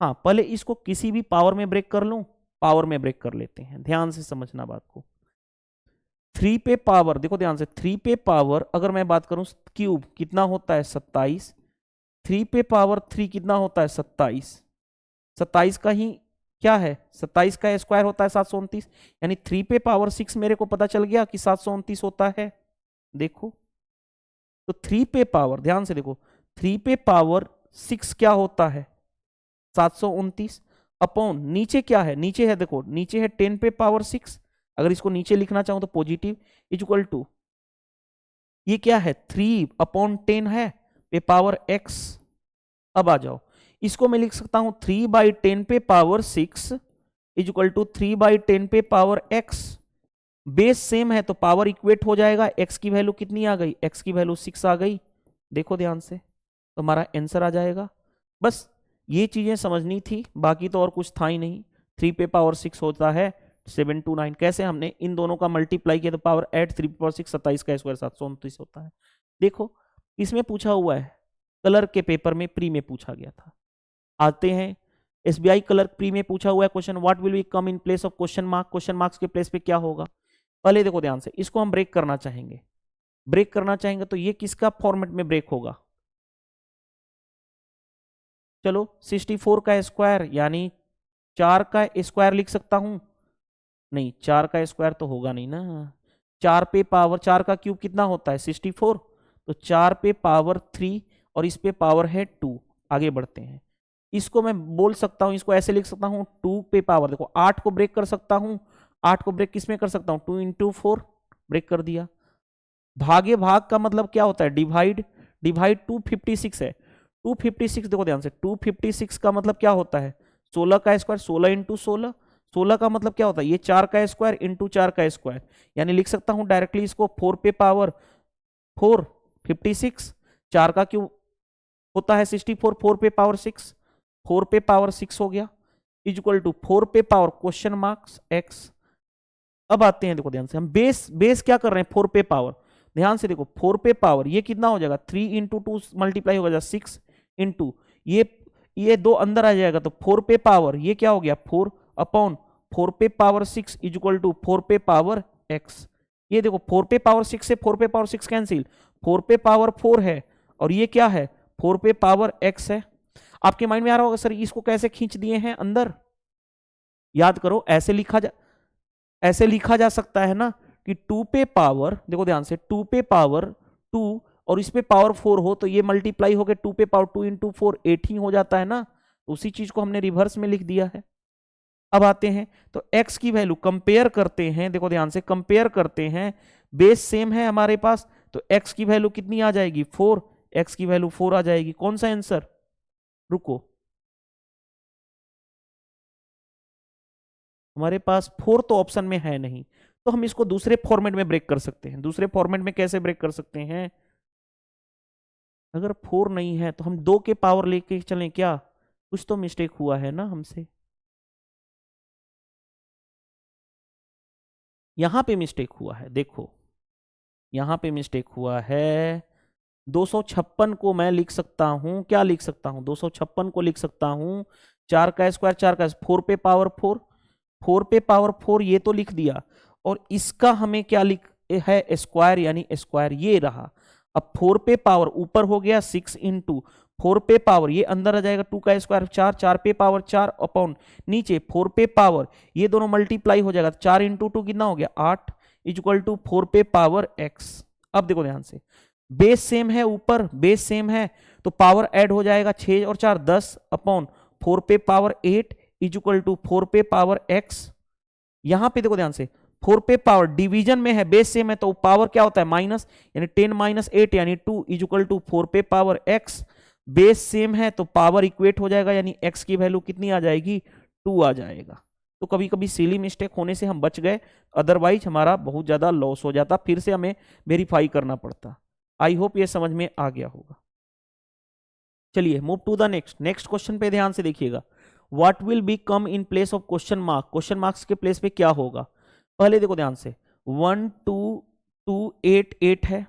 हाँ पहले इसको किसी भी पावर में ब्रेक कर लूं, पावर में ब्रेक कर लेते हैं, ध्यान से समझना बात को। 3 पे पावर, देखो ध्यान से, 3 पे पावर अगर मैं बात करूं क्यूब कितना होता है 27, 3 पे पावर 3 कितना होता है 27, 27 का ही क्या है 27 का स्क्वायर होता है 729, यानी 3 पे पावर 6 मेरे को पता चल गया कि 729 होता है। देखो तो 3 पे पावर, ध्यान से देखो, 3 पे पावर 6 क्या होता है 729, अपॉन नीचे क्या है, नीचे है देखो, नीचे है 10 पे पावर 6, अगर इसको नीचे लिखना चाहूं तो पॉजिटिव इक्वल टू, ये क्या है 3/10 है पे पावर x। अब आ जाओ, इसको मैं लिख सकता हूं 3/10 पे पावर 6 इक्वल टू 3/10 पे पावर x। बेस सेम है तो पावर इक्वेट हो जाएगा, x की वैल्यू कितनी आ गई, x की वैल्यू 6 आ गई। देखो ध्यान से, तो हमारा आंसर आ जाएगा। बस ये चीजें समझनी थी, बाकी तो और कुछ था ही नहीं। 3 पे पावर 6 होता है 729, कैसे हमने इन दोनों का मल्टीप्लाई किया तो पावर एट 3 पे पावर 6, 27 का स्क्वायर 729 होता है। देखो इसमें पूछा हुआ है, कलर के पेपर में प्री में पूछा गया था। आते हैं एसबीआई क्लर्क प्री में पूछा हुआ है question, what will be come in place of question mark, question marks के प्लेस पे क्या होगा। पहले देखो ध्यान से, इसको हम ब्रेक करना चाहेंगे, ब्रेक करना चाहेंगे तो ये किसका फॉर्मेट में ब्रेक होगा, चलो 64 का स्क्वायर यानी 4 का स्क्वायर लिख सकता हूं? नहीं, 4 का स्क्वायर तो होगा नहीं ना। 4 पे पावर 4 का क्यूब कितना होता है? 64। तो 4 पे पावर 3 और इस पे पावर है 2। आगे बढ़ते हैं। इसको मैं बोल सकता हूं, इसको ऐसे लिख सकता हूं 2 पे पावर, देखो 8 को ब्रेक कर सकता हूं। 8 को ब्रेक किस में कर सकता हूं? 2 इंटू 4 ब्रेक कर दिया। भागे भाग का मतलब क्या होता है? डिवाइड। डिवाइड 256 है। 256 देखो ध्यान से, 256 का मतलब क्या होता है? 16 का स्क्वायर, 16 इंटू 16। 16 का मतलब क्या होता है? ये 4 का स्क्वायर इंटू 4 का स्क्वायर, यानी लिख सकता हूं डायरेक्टली इसको 4 पे पावर 4 56। 4 का क्यूब होता है 64, 4 पे पावर 6, 4 पे पावर 6 हो गया, इक्वल टू 4 पे पावर क्वेश्चन मार्क्स एक्स। अब आते हैं, देखो ध्यान से, हम बेस बेस क्या कर रहे हैं? 4 पे पावर। ध्यान से देखो, 4 पे पावर ये कितना हो जाएगा? 3 इंटू 2 मल्टीप्लाई होगा 6 इंटू ये दो अंदर आ जाएगा, तो 4 पे पावर ये क्या हो गया? 4 अपॉन 4 पे पावर 6 इक्वल टू 4 पे पावर एक्स। ये देखो 4 पे पावर 6 से 4 पे पावर 6 कैंसिल, 4 पे पावर 4 है और ये क्या है? 4 पे पावर एक्स है। आपके माइंड में आ रहा होगा सर इसको कैसे खींच दिए हैं अंदर? याद करो, ऐसे लिखा जा सकता है ना कि 2 पे पावर, देखो ध्यान से, 2 पे पावर 2 और इस पे पावर 4 हो तो ये मल्टीप्लाई हो गए 2 पे पावर 2 इंटू 4 8 ही हो जाता है ना। तो उसी चीज को हमने रिवर्स में लिख दिया है। अब आते हैं तो x की वैल्यू कंपेयर करते हैं, देखो ध्यान से कंपेयर करते हैं, बेस सेम है हमारे पास, तो x की वैल्यू कितनी आ जाएगी? 4। x की वैल्यू 4 आ जाएगी। कौन सा आंसर? रुको, हमारे पास 4 तो ऑप्शन में है नहीं, तो हम इसको दूसरे फॉर्मेट में ब्रेक कर सकते हैं। दूसरे फॉर्मेट में कैसे ब्रेक कर सकते हैं? अगर 4 नहीं है तो हम 2 के पावर लेके चलें क्या? कुछ तो मिस्टेक हुआ है ना हमसे, यहां पे मिस्टेक हुआ है। देखो यहां पे मिस्टेक हुआ है। 256 को मैं लिख सकता हूं, क्या लिख सकता हूं? 256 को लिख सकता हूं 4 का स्क्वायर, 4 का 4 पे पावर 4, 4 पे पावर 4 ये तो लिख दिया, और इसका हमें क्या लिख है? स्क्वायर, यानी स्क्वायर ये रहा। अब 4 पे पावर ऊपर हो गया 6 इंटू 4 पे पावर ये अंदर आ जाएगा 2 का स्क्वायर 4, 4 पे पावर 4 अपॉन नीचे 4 पे पावर ये दोनों मल्टीप्लाई हो जाएगा, 4 इंटू 2 कितना हो गया? 8 इक्वल टू 4 पे पावर एक्स। अब देखो ध्यान से, बेस सेम है, ऊपर बेस सेम है, तो पावर ऐड हो जाएगा 6 और 4 10 अपॉन 4 पे पावर 8 इक्वल टू 4 पे पावर एक्स। यहां पे देखो ध्यान से, 4 पे पावर डिवीजन में है, बेस सेम है, तो पावर क्या होता है? माइनस, यानी 10 माइनस 8 यानी 2 इक्वल टू 4 पे पावर एक्स। बेस सेम है तो पावर इक्वेट हो जाएगा, यानी एक्स की वैल्यू कितनी आ जाएगी? 2 आ जाएगा। तो कभी कभी सिली मिस्टेक होने से हम बच गए, अदरवाइज हमारा बहुत ज्यादा लॉस हो जाता, फिर से हमें वेरीफाई करना पड़ता। आई होप ये समझ में आ गया होगा। चलिए move to the next. Next question पे ध्यान से देखिएगा। What will be come in place of question mark? Question marks के प्लेस पे क्या होगा? पहले देखो ध्यान से, 1 2 2 8 8 है,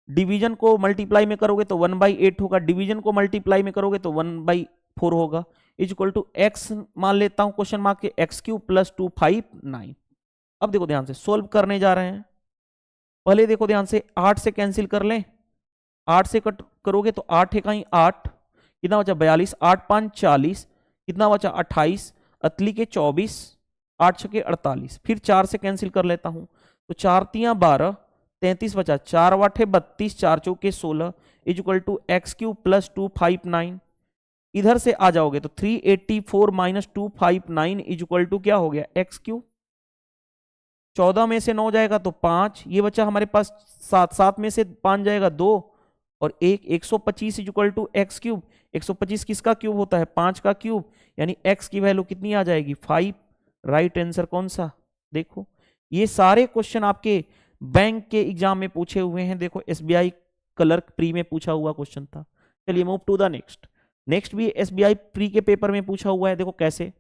डिवीजन को मल्टीप्लाई में करोगे तो 1/8 होगा, डिवीजन को मल्टीप्लाई में करोगे तो 1/4 होगा, इक्वल टू एक्स मान लेता हूं क्वेश्चन मार्क के, एक्स क्यूब प्लस 2 5 9। अब देखो ध्यान से सोल्व करने जा रहे हैं। पहले देखो ध्यान से 8 से कैंसिल कर लें, 8 से कट करोगे तो 8 है कहीं 8, कितना बचा? 42, 8 5 40, कितना बचा? 28, अतली के 24, 8 छके 48, फिर 4 से कैंसिल कर लेता हूं, तो 4 तियां 12, 33 बचा, 4 8 32, 4 चौके 16 equal to x cube plus 259। इधर से आ जाओगे तो 384 माइनस 259 इक्वल टू क्या हो गया? X cube. 14 में से 9 जाएगा तो 5, ये बचा हमारे पास 7, 7 में से 5 जाएगा 2 और 1, 125 इक्वल टू एक्स क्यूब। 125 किसका क्यूब होता है? 5 का क्यूब, यानी एक्स की वैल्यू कितनी आ जाएगी? 5। राइट आंसर कौन सा? देखो ये सारे क्वेश्चन आपके बैंक के एग्जाम में पूछे हुए हैं। देखो एसबीआई क्लर्क प्री में पूछा हुआ क्वेश्चन था। चलिए move to the next. Next भी एसबीआई प्री के पेपर में पूछा हुआ है। देखो कैसे,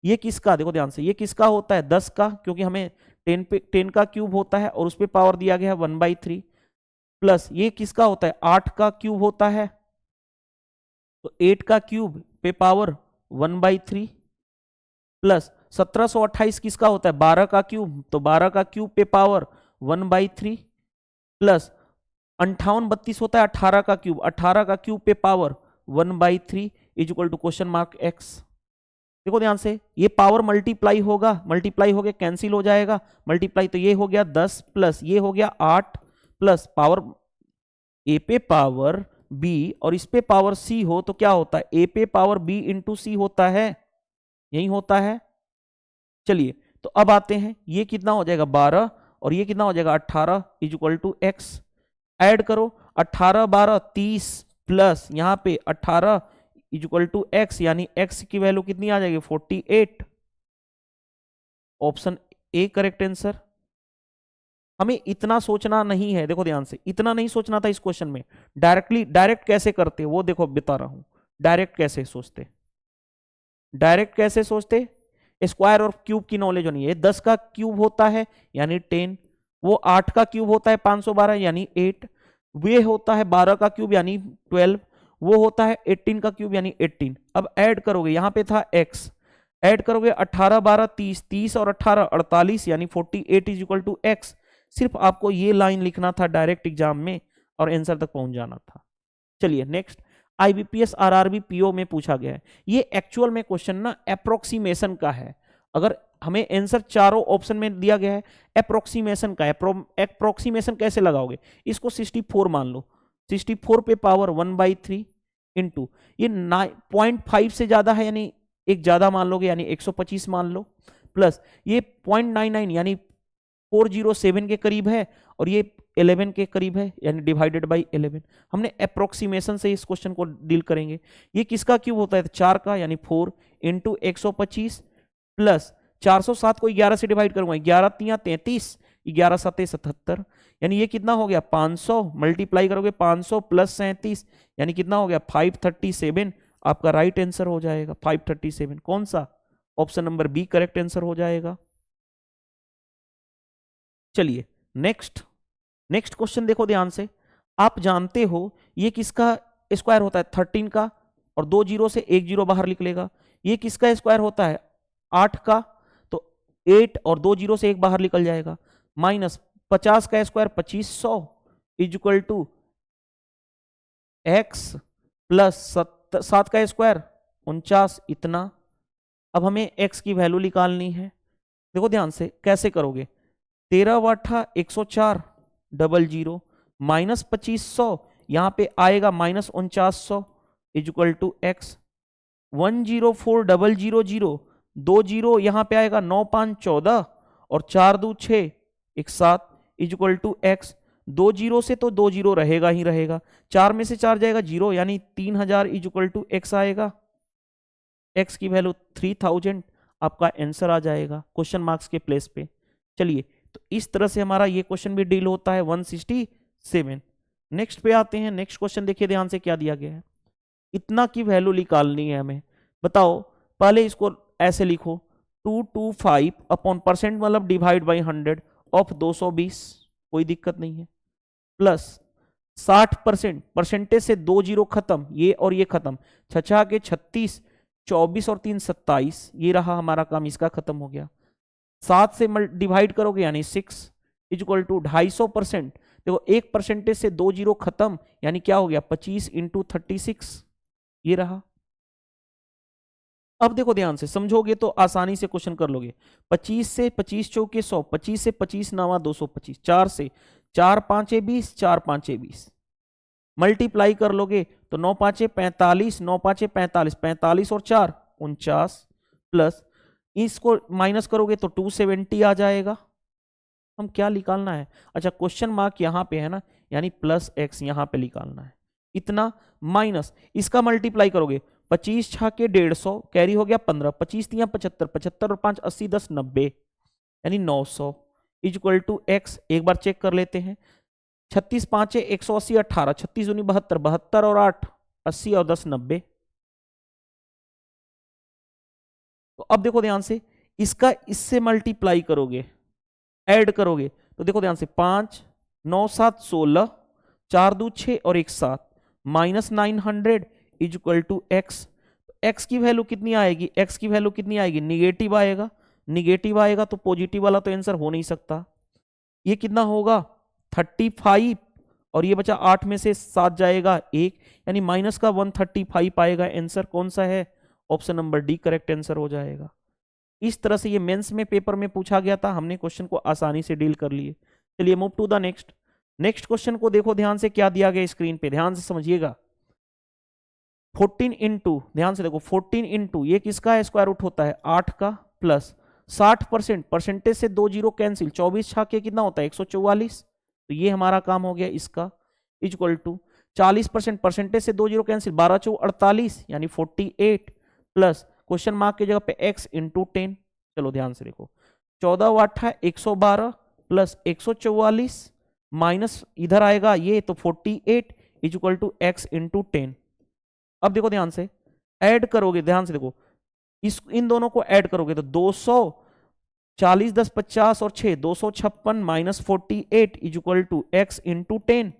ये किसका, देखो ध्यान से, ये किसका होता है? 10 का, क्योंकि हमें 10 का क्यूब होता है और उस पर पावर दिया गया है 1/3, प्लस ये किसका होता है? 8 का क्यूब होता है, तो 8 का क्यूब पे पावर 1/3, प्लस 1728 किसका होता है? 12 का क्यूब, तो 12 का क्यूब पे पावर 1/3, प्लस 58 32 होता है 18 का क्यूब, 18 का क्यूब पे power 1/3 is equal to question mark x. देखो ध्यान से, ये पावर मल्टीप्लाई होगा, मल्टीप्लाई हो गया कैंसिल हो जाएगा, मल्टीप्लाई तो ये हो गया 10 प्लस ये हो गया 8 प्लस पावर ए पे पावर बी और इस पे पावर सी हो तो क्या होता है, ए पे पावर बी इंटू सी होता है, यही होता है। चलिए तो अब आते हैं, ये कितना हो जाएगा 12 और ये कितना हो जाएगा 18 is equal to x. Add करो 18 12 30 प्लस यहाँ पे 18 इज इक्वल टू एक्स, यानी एक्स की वैल्यू कितनी आ जाएगी 48। Option A correct answer. हमें इतना सोचना नहीं है, देखो ध्यान से, इतना नहीं सोचना था इस क्वेश्चन में। डायरेक्ट कैसे करते वो देखो बता रहा हूं। डायरेक्ट कैसे सोचते, डायरेक्ट कैसे सोचते, स्क्वायर और क्यूब की नॉलेज होनी है। 10 का क्यूब होता है यानी 10, वो 8 का क्यूब होता है 512 यानी 8, वे होता है 12 का क्यूब यानी 12, वो होता है 18 का क्यूब यानी 18। अब ऐड करोगे, यहां पे था x, ऐड करोगे 18 12 30, 30 और 18 48 यानी 48 इज इक्वल टू एक्स। सिर्फ आपको ये लाइन लिखना था डायरेक्ट एग्जाम में और आंसर तक पहुंच जाना था। चलिए नेक्स्ट, आईबीपीएस आरआरबी पीओ में पूछा गया है। ये एक्चुअल में क्वेश्चन ना अप्रोक्सीमेशन का है। अगर हमें आंसर चारों ऑप्शन में दिया गया है अप्रोक्सीमेशन का, अप्रोक्सीमेशन कैसे लगाओगे, इसको 64 मान लो, 64 पे पावर 1/3 इंटू ये 0.5 से ज्यादा है यानी एक ज्यादा मान लोगे यानी 125 मान लो, प्लस ये 0.99 यानी 407 के करीब है और ये 11 के करीब है यानी डिवाइडेड बाय 11। हमने अप्रोक्सीमेशन से इस क्वेश्चन को डील करेंगे। ये किसका क्यूब होता है 4 का यानी 4 इंटू 125 प्लस 407 को 11 से डिवाइड करूंगा, 11 3 33, 11 7 77 यानी ये कितना हो गया 500, मल्टीप्लाई करोगे 500 प्लस 37 यानी कितना हो गया 537। आपका राइट आंसर हो जाएगा 537। कौन सा, option number B correct answer हो जाएगा। चलिए नेक्स्ट क्वेश्चन देखो ध्यान से। आप जानते हो ये किसका स्क्वायर होता है 13 का, और 2 जीरो से 1 जीरो बाहर निकलेगा। ये किसका स्क्वायर होता है 8 का, तो 8 और 2 जीरो से 1 बाहर निकल जाएगा, माइनस 50 का square 2500 is equal to x plus 7 का स्क्वायर 49 इतना। अब हमें x की वैल्यू निकालनी है। देखो ध्यान से कैसे करोगे, 13 वाठा 104 00 माइनस 2500 यहां पे आएगा minus 4900 is equal to x. 104000 2 zero यहां पे आएगा 9 5 14 और 4 2 6 1 7 is equal to x. 2 zero से तो 2 जीरो रहेगा ही रहेगा, 4 में से 4 जाएगा 0 यानी 3000 इज इक्वल टू एक्स आएगा। एक्स की वैल्यू 3000 आपका आंसर आ जाएगा क्वेश्चन मार्क्स के प्लेस पे। चलिए तो इस तरह से हमारा ये क्वेश्चन भी डील होता है 167। नेक्स्ट पे आते हैं। नेक्स्ट क्वेश्चन देखिए ध्यान से क्या दिया गया है। इतना की वैल्यू निकालनी है हमें। बताओ, पहले इसको ऐसे लिखो 225 अपॉन परसेंट मतलब डिवाइड बाई 100 ऑफ 220, कोई दिक्कत नहीं है, प्लस 60% परसेंटेज से 2 जीरो खत्म, ये और ये खत्म, 6 के 36 24 और 3 27, ये रहा हमारा काम, इसका खत्म हो गया। 7 से डिवाइड करोगे यानी 6 इज इक्वल टू 250%। देखो एक परसेंटेज से 2 जीरो खत्म यानी क्या हो गया 25 इंटू 36, ये रहा। अब देखो ध्यान से समझोगे तो आसानी से क्वेश्चन कर लोगे। 25 से 25 चौके 100, 25 से 25 9 225, 4 से 4 5 20, 4 5 20 मल्टीप्लाई कर लोगे तो 9 5 45, 9 5 45, 45 और 4 49, प्लस इसको माइनस करोगे तो 270 आ जाएगा। हम क्या निकालना है, अच्छा क्वेश्चन मार्क यहां पे है ना, यानी प्लस एक्स यहां पे निकालना है। इतना माइनस इसका मल्टीप्लाई करोगे 25 6 के 150 कैरी हो गया 15, 25 3 75, 75 और 5 80 10 90 यानी 900 इज इक्वल टू एक्स। एक बार चेक कर लेते हैं। 36 5 180 18, 36 दूनी 72, 72 और 8 80 और 10 90। तो अब देखो ध्यान से, इसका इससे मल्टीप्लाई करोगे, ऐड करोगे तो देखो ध्यान से 5 9 7 16, 4 2 6 और 1 7 minus 900 is equal to x. X की वैल्यू कितनी आएगी, एक्स की वैल्यू कितनी आएगी, निगेटिव आएगा। निगेटिव आएगा तो पॉजिटिव वाला तो आंसर हो नहीं सकता। ये कितना होगा 35 और ये बचा 8 में से 7 जाएगा 1 यानी माइनस का 135 आएगा आंसर। कौन सा है, option number D correct answer हो जाएगा। इस तरह से ये मेंस में पेपर में पूछा गया था, हमने क्वेश्चन को आसानी से डील कर लिए। चलिए move to the next. Next question को देखो ध्यान से, क्या दिया गया स्क्रीन पे, ध्यान से समझिएगा। 14 इंटू, ध्यान से देखो, 14 इंटू ये किसका स्क्वायर रूट होता है 8 का, प्लस 60%, परसेंटेज से 2 जीरो कैंसिल, 24 छाके कितना होता है 144, तो ये हमारा काम हो गया इसका, इक्वल टू 40%, परसेंटेज से 2 जीरो कैंसिल, 12 चौ 48 यानी 48, प्लस क्वेश्चन मार्क की जगह पे x इंटू 10। चलो ध्यान से देखो, 14 वाट है 112 प्लस 144 माइनस इधर आएगा ये तो 48 इक्वल टू x इंटू 10। अब देखो ध्यान से, ऐड करोगे, ध्यान से देखो, इन दोनों को ऐड करोगे तो 240 10 50 और 6 256 minus 48 equal to x into 10।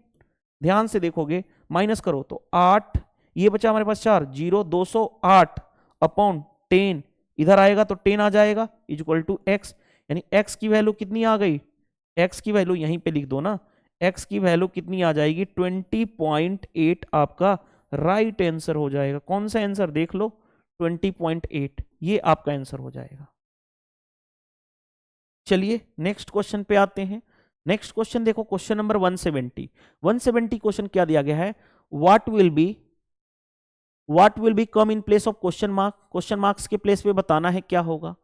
ध्यान से देखोगे, माइनस करो तो 8, ये बचा हमारे पास 4, 0 208 अपॉन 10, इधर आएगा तो 10 आ जाएगा इक्वल टू x, यानी x की वैल्यू कितनी आ गई, x की वैल्यू यहीं पे लिख दो ना, x की वैल्यू कितनी आ जाएगी 20.8, आपका राइट आंसर हो जाएगा। कौन सा आंसर देख लो, 20.8, ये आपका आंसर हो जाएगा। चलिए नेक्स्ट क्वेश्चन पे आते हैं। नेक्स्ट क्वेश्चन देखो, क्वेश्चन नंबर 170 क्वेश्चन क्या दिया गया है, what will be come in place of question mark, question marks के प्लेस पे बताना है क्या होगा।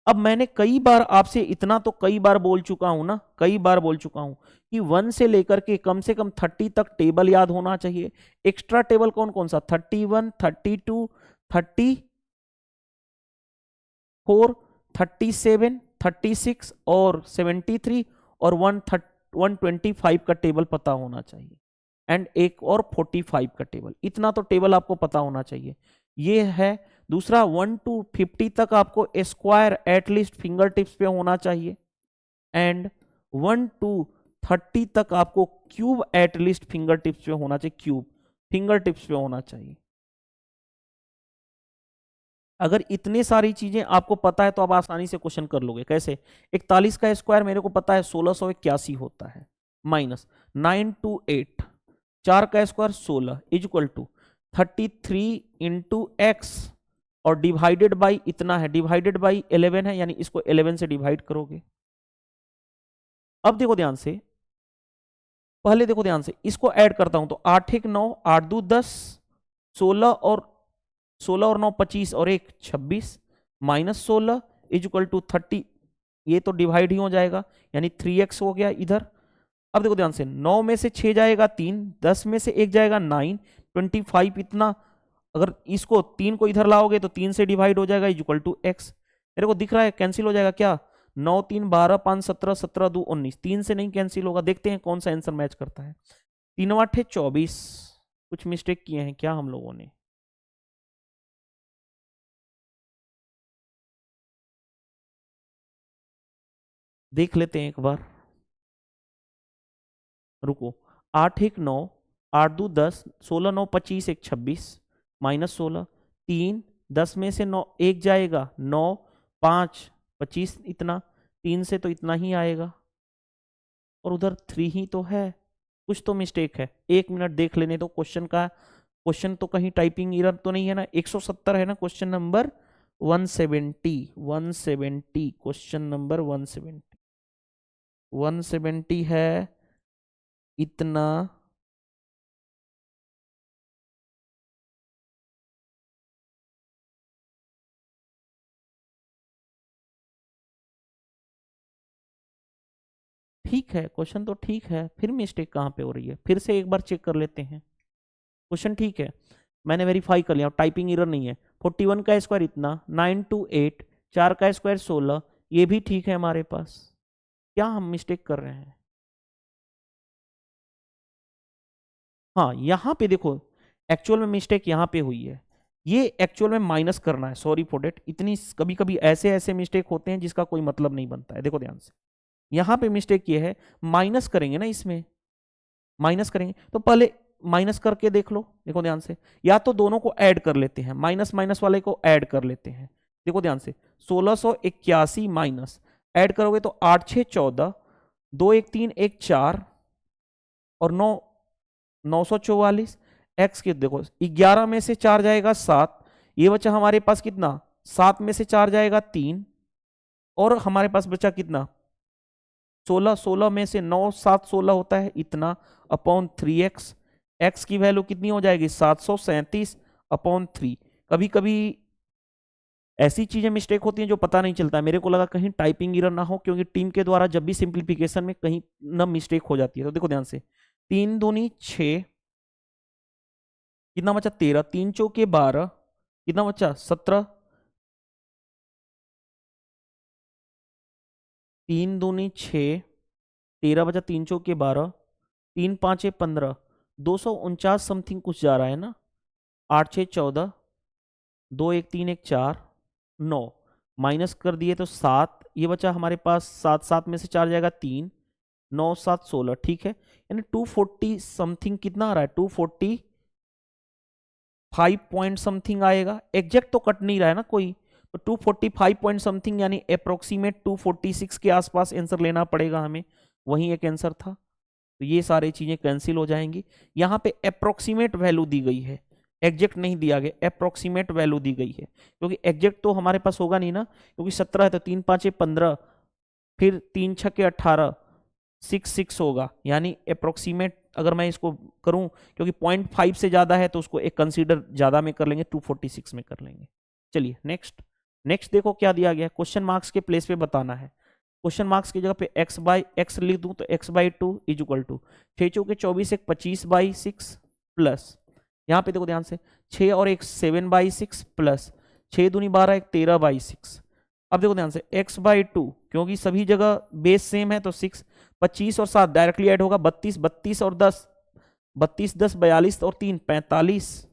अब मैंने कई बार आपसे इतना तो कई बार बोल चुका हूं ना, कई बार बोल चुका हूं कि 1 से लेकर के कम से कम 30 तक टेबल याद होना चाहिए। एक्स्ट्रा टेबल कौन कौन सा, 31 32 34 37 36 और 73 और 125 का टेबल पता होना चाहिए, एंड एक और 45 का टेबल, इतना तो टेबल आपको पता होना चाहिए। ये है दूसरा, 1 to 50 तक आपको स्क्वायर एटलीस्ट फिंगर टिप्स पे होना चाहिए, एंड 1 to 30 तक आपको क्यूब एटलीस्ट फिंगर टिप्स पे होना चाहिए, क्यूब फिंगर टिप्स पे होना चाहिए। अगर इतने सारी चीजें आपको पता है तो आप आसानी से क्वेश्चन कर लोगे। कैसे, 41 का स्क्वायर मेरे को पता है 1681 होता है, माइनस 928, 4 का square 16 equal to 33 into x और डिवाइडेड बाई इतना है, डिवाइडेड बाई 11 है, यानी इसको 11 से डिवाइड करोगे। अब देखो ध्यान से, पहले देखो ध्यान से, इसको ऐड करता हूं तो 8 1 9, 8 2 10, 16 और 9 25 और 1 26 माइनस 16 इक्वल टू 30, ये तो डिवाइड ही हो जाएगा, यानी 3x हो गया इधर। अब देखो ध्यान से, 9 में से 6 जाएगा 3, 10 में से 1 जाएगा 9, 25 इतना, अगर इसको 3 को इधर लाओगे तो 3 से डिवाइड हो जाएगा इक्वल टू x। मेरे को दिख रहा है कैंसिल हो जाएगा क्या, 9 3 12 5 17 17 2 19, 3 से नहीं कैंसिल होगा। देखते हैं कौन सा आंसर मैच करता है। 3 8 24, कुछ मिस्टेक किए हैं क्या हम लोगों ने, देख लेते हैं एक बार, रुको। 8 1 9, 8 2 10, 16 9 25 1 26 माइनस 16, 3 10 में से 9 1 जाएगा 9 5 25 इतना, 3 से तो इतना ही आएगा, और उधर 3 ही तो है, कुछ तो मिस्टेक है। 1 मिनट देख लेने तो क्वेश्चन का, क्वेश्चन तो कहीं टाइपिंग एरर तो नहीं है ना। 170 है ना क्वेश्चन नंबर 170 क्वेश्चन नंबर 170 है इतना, ठीक है क्वेश्चन तो ठीक है, फिर मिस्टेक कहाँ पे हो रही है, फिर से एक बार चेक कर लेते हैं। क्वेश्चन ठीक है, मैंने वेरीफाई कर लिया, टाइपिंग एरर नहीं है। 41 का स्क्वायर इतना, 928, 4 का स्क्वायर 16, ये भी ठीक है हमारे पास। क्या हम मिस्टेक कर रहे हैं, हाँ यहाँ पे देखो, एक्चुअल में मिस्टेक यहाँ पे हुई है, ये एक्चुअल में माइनस करना है, सॉरी फॉर डेट। इतनी कभी कभी ऐसे ऐसे मिस्टेक होते हैं जिसका कोई मतलब नहीं बनता है। देखो ध्यान से, यहाँ पे मिस्टेक ये है, माइनस करेंगे ना, इसमें माइनस करेंगे तो पहले माइनस करके देख लो। देखो ध्यान से, या तो दोनों को ऐड कर लेते हैं, माइनस माइनस वाले को ऐड कर लेते हैं। देखो ध्यान से, 1681 माइनस ऐड करोगे तो 8 6 14, 2 1 3 1 4 और 9 944, एक्स के देखो 11 में से 4 जाएगा 7, ये बचा हमारे पास कितना, 7 में से 4 जाएगा 3, और हमारे पास बचा कितना 16, 16 में से 9, 7, 16 होता है इतना, अपॉन 3x, x की वैल्यू कितनी हो जाएगी 737 अपॉन 3। कभी कभी ऐसी चीजें मिस्टेक होती हैं जो पता नहीं चलता है, मेरे को लगा कहीं टाइपिंग एरर ना हो, क्योंकि टीम के द्वारा जब भी सिंप्लीफिकेशन में कहीं ना मिस्टेक हो जाती है। तो देखो ध्यान से, 3 दूनी 6, कितना बचा 13, 3 चौके 12, कितना बचा 17, 3 दूनी 6, 13 बचा, 3 चौके 12, 3 5 15, 249 समथिंग कुछ जा रहा है ना, 8 6 14, 2 1 3 1 4 9, माइनस कर दिए तो 7, ये बचा हमारे पास 7, 7 में से 4 जाएगा 3, 9 7 16, ठीक है, यानी 240 समथिंग कितना आ रहा है 245 पॉइंट समथिंग आएगा। एग्जैक्ट तो कट नहीं रहा है ना कोई, तो 245 पॉइंट समथिंग यानी अप्रोक्सीमेट 246 के आसपास आंसर लेना पड़ेगा हमें, वही एक आंसर था। तो ये सारी चीजें कैंसिल हो जाएंगी। यहाँ पे अप्रोक्सीमेट वैल्यू दी गई है, एग्जैक्ट नहीं दिया गया, अप्रोक्सीमेट वैल्यू दी गई है, क्योंकि एग्जैक्ट तो हमारे पास होगा नहीं ना, क्योंकि 17 है तो 3 5 15, फिर 3 6 18, 6 6 होगा, यानी अप्रोक्सीमेट अगर मैं इसको करूं, क्योंकि 0.5 से ज्यादा है तो उसको एक कंसीडर ज्यादा में कर लेंगे, 246 में कर लेंगे। चलिए नेक्स्ट, नेक्स्ट देखो क्या दिया गया, क्वेश्चन मार्क्स के प्लेस पे बताना है। क्वेश्चन मार्क्स की जगह पे x बाई एक्स लिख दूं तो x/2 इज इक्वल टू 6 चौके 24 एक 25/6 प्लस, यहाँ पे देखो ध्यान से 6 और एक 7/6 प्लस 6 दूनी 12 एक 13/6। अब देखो ध्यान से x/2, क्योंकि सभी जगह बेस सेम है तो 6, 25 और 7 डायरेक्टली ऐड होगा 32, 32 और 10, 32 10 42 और 3 45,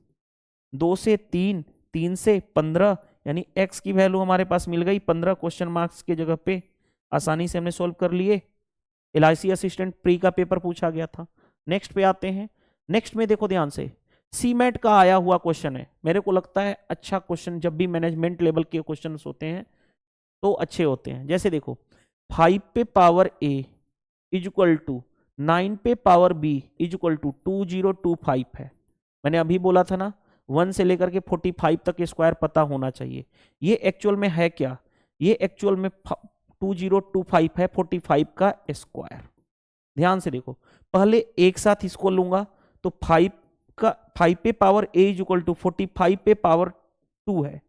2 से 3, 3 से 15, यानी x की वैल्यू हमारे पास मिल गई 15 क्वेश्चन मार्क्स की जगह पे। आसानी से हमने सोल्व कर लिए। LIC असिस्टेंट प्री का पेपर पूछा गया था। नेक्स्ट पे आते हैं। नेक्स्ट में देखो ध्यान से, सीमेट का आया हुआ क्वेश्चन है, मेरे को लगता है अच्छा क्वेश्चन, जब भी मैनेजमेंट लेवल के क्वेश्चन होते हैं तो अच्छे होते हैं। जैसे देखो 5 पे power a is equal to 9 पे power b is equal to 2025 है। मैंने अभी बोला था ना 1 से लेकर के 45 तक के स्क्वायर पता होना चाहिए। ये एक्चुअल में है क्या, ये एक्चुअल में 2025 है 45 का स्क्वायर। ध्यान से देखो, पहले एक साथ इसको लूंगा तो 5 पे power a is equal to 45 पे पावर 2 है।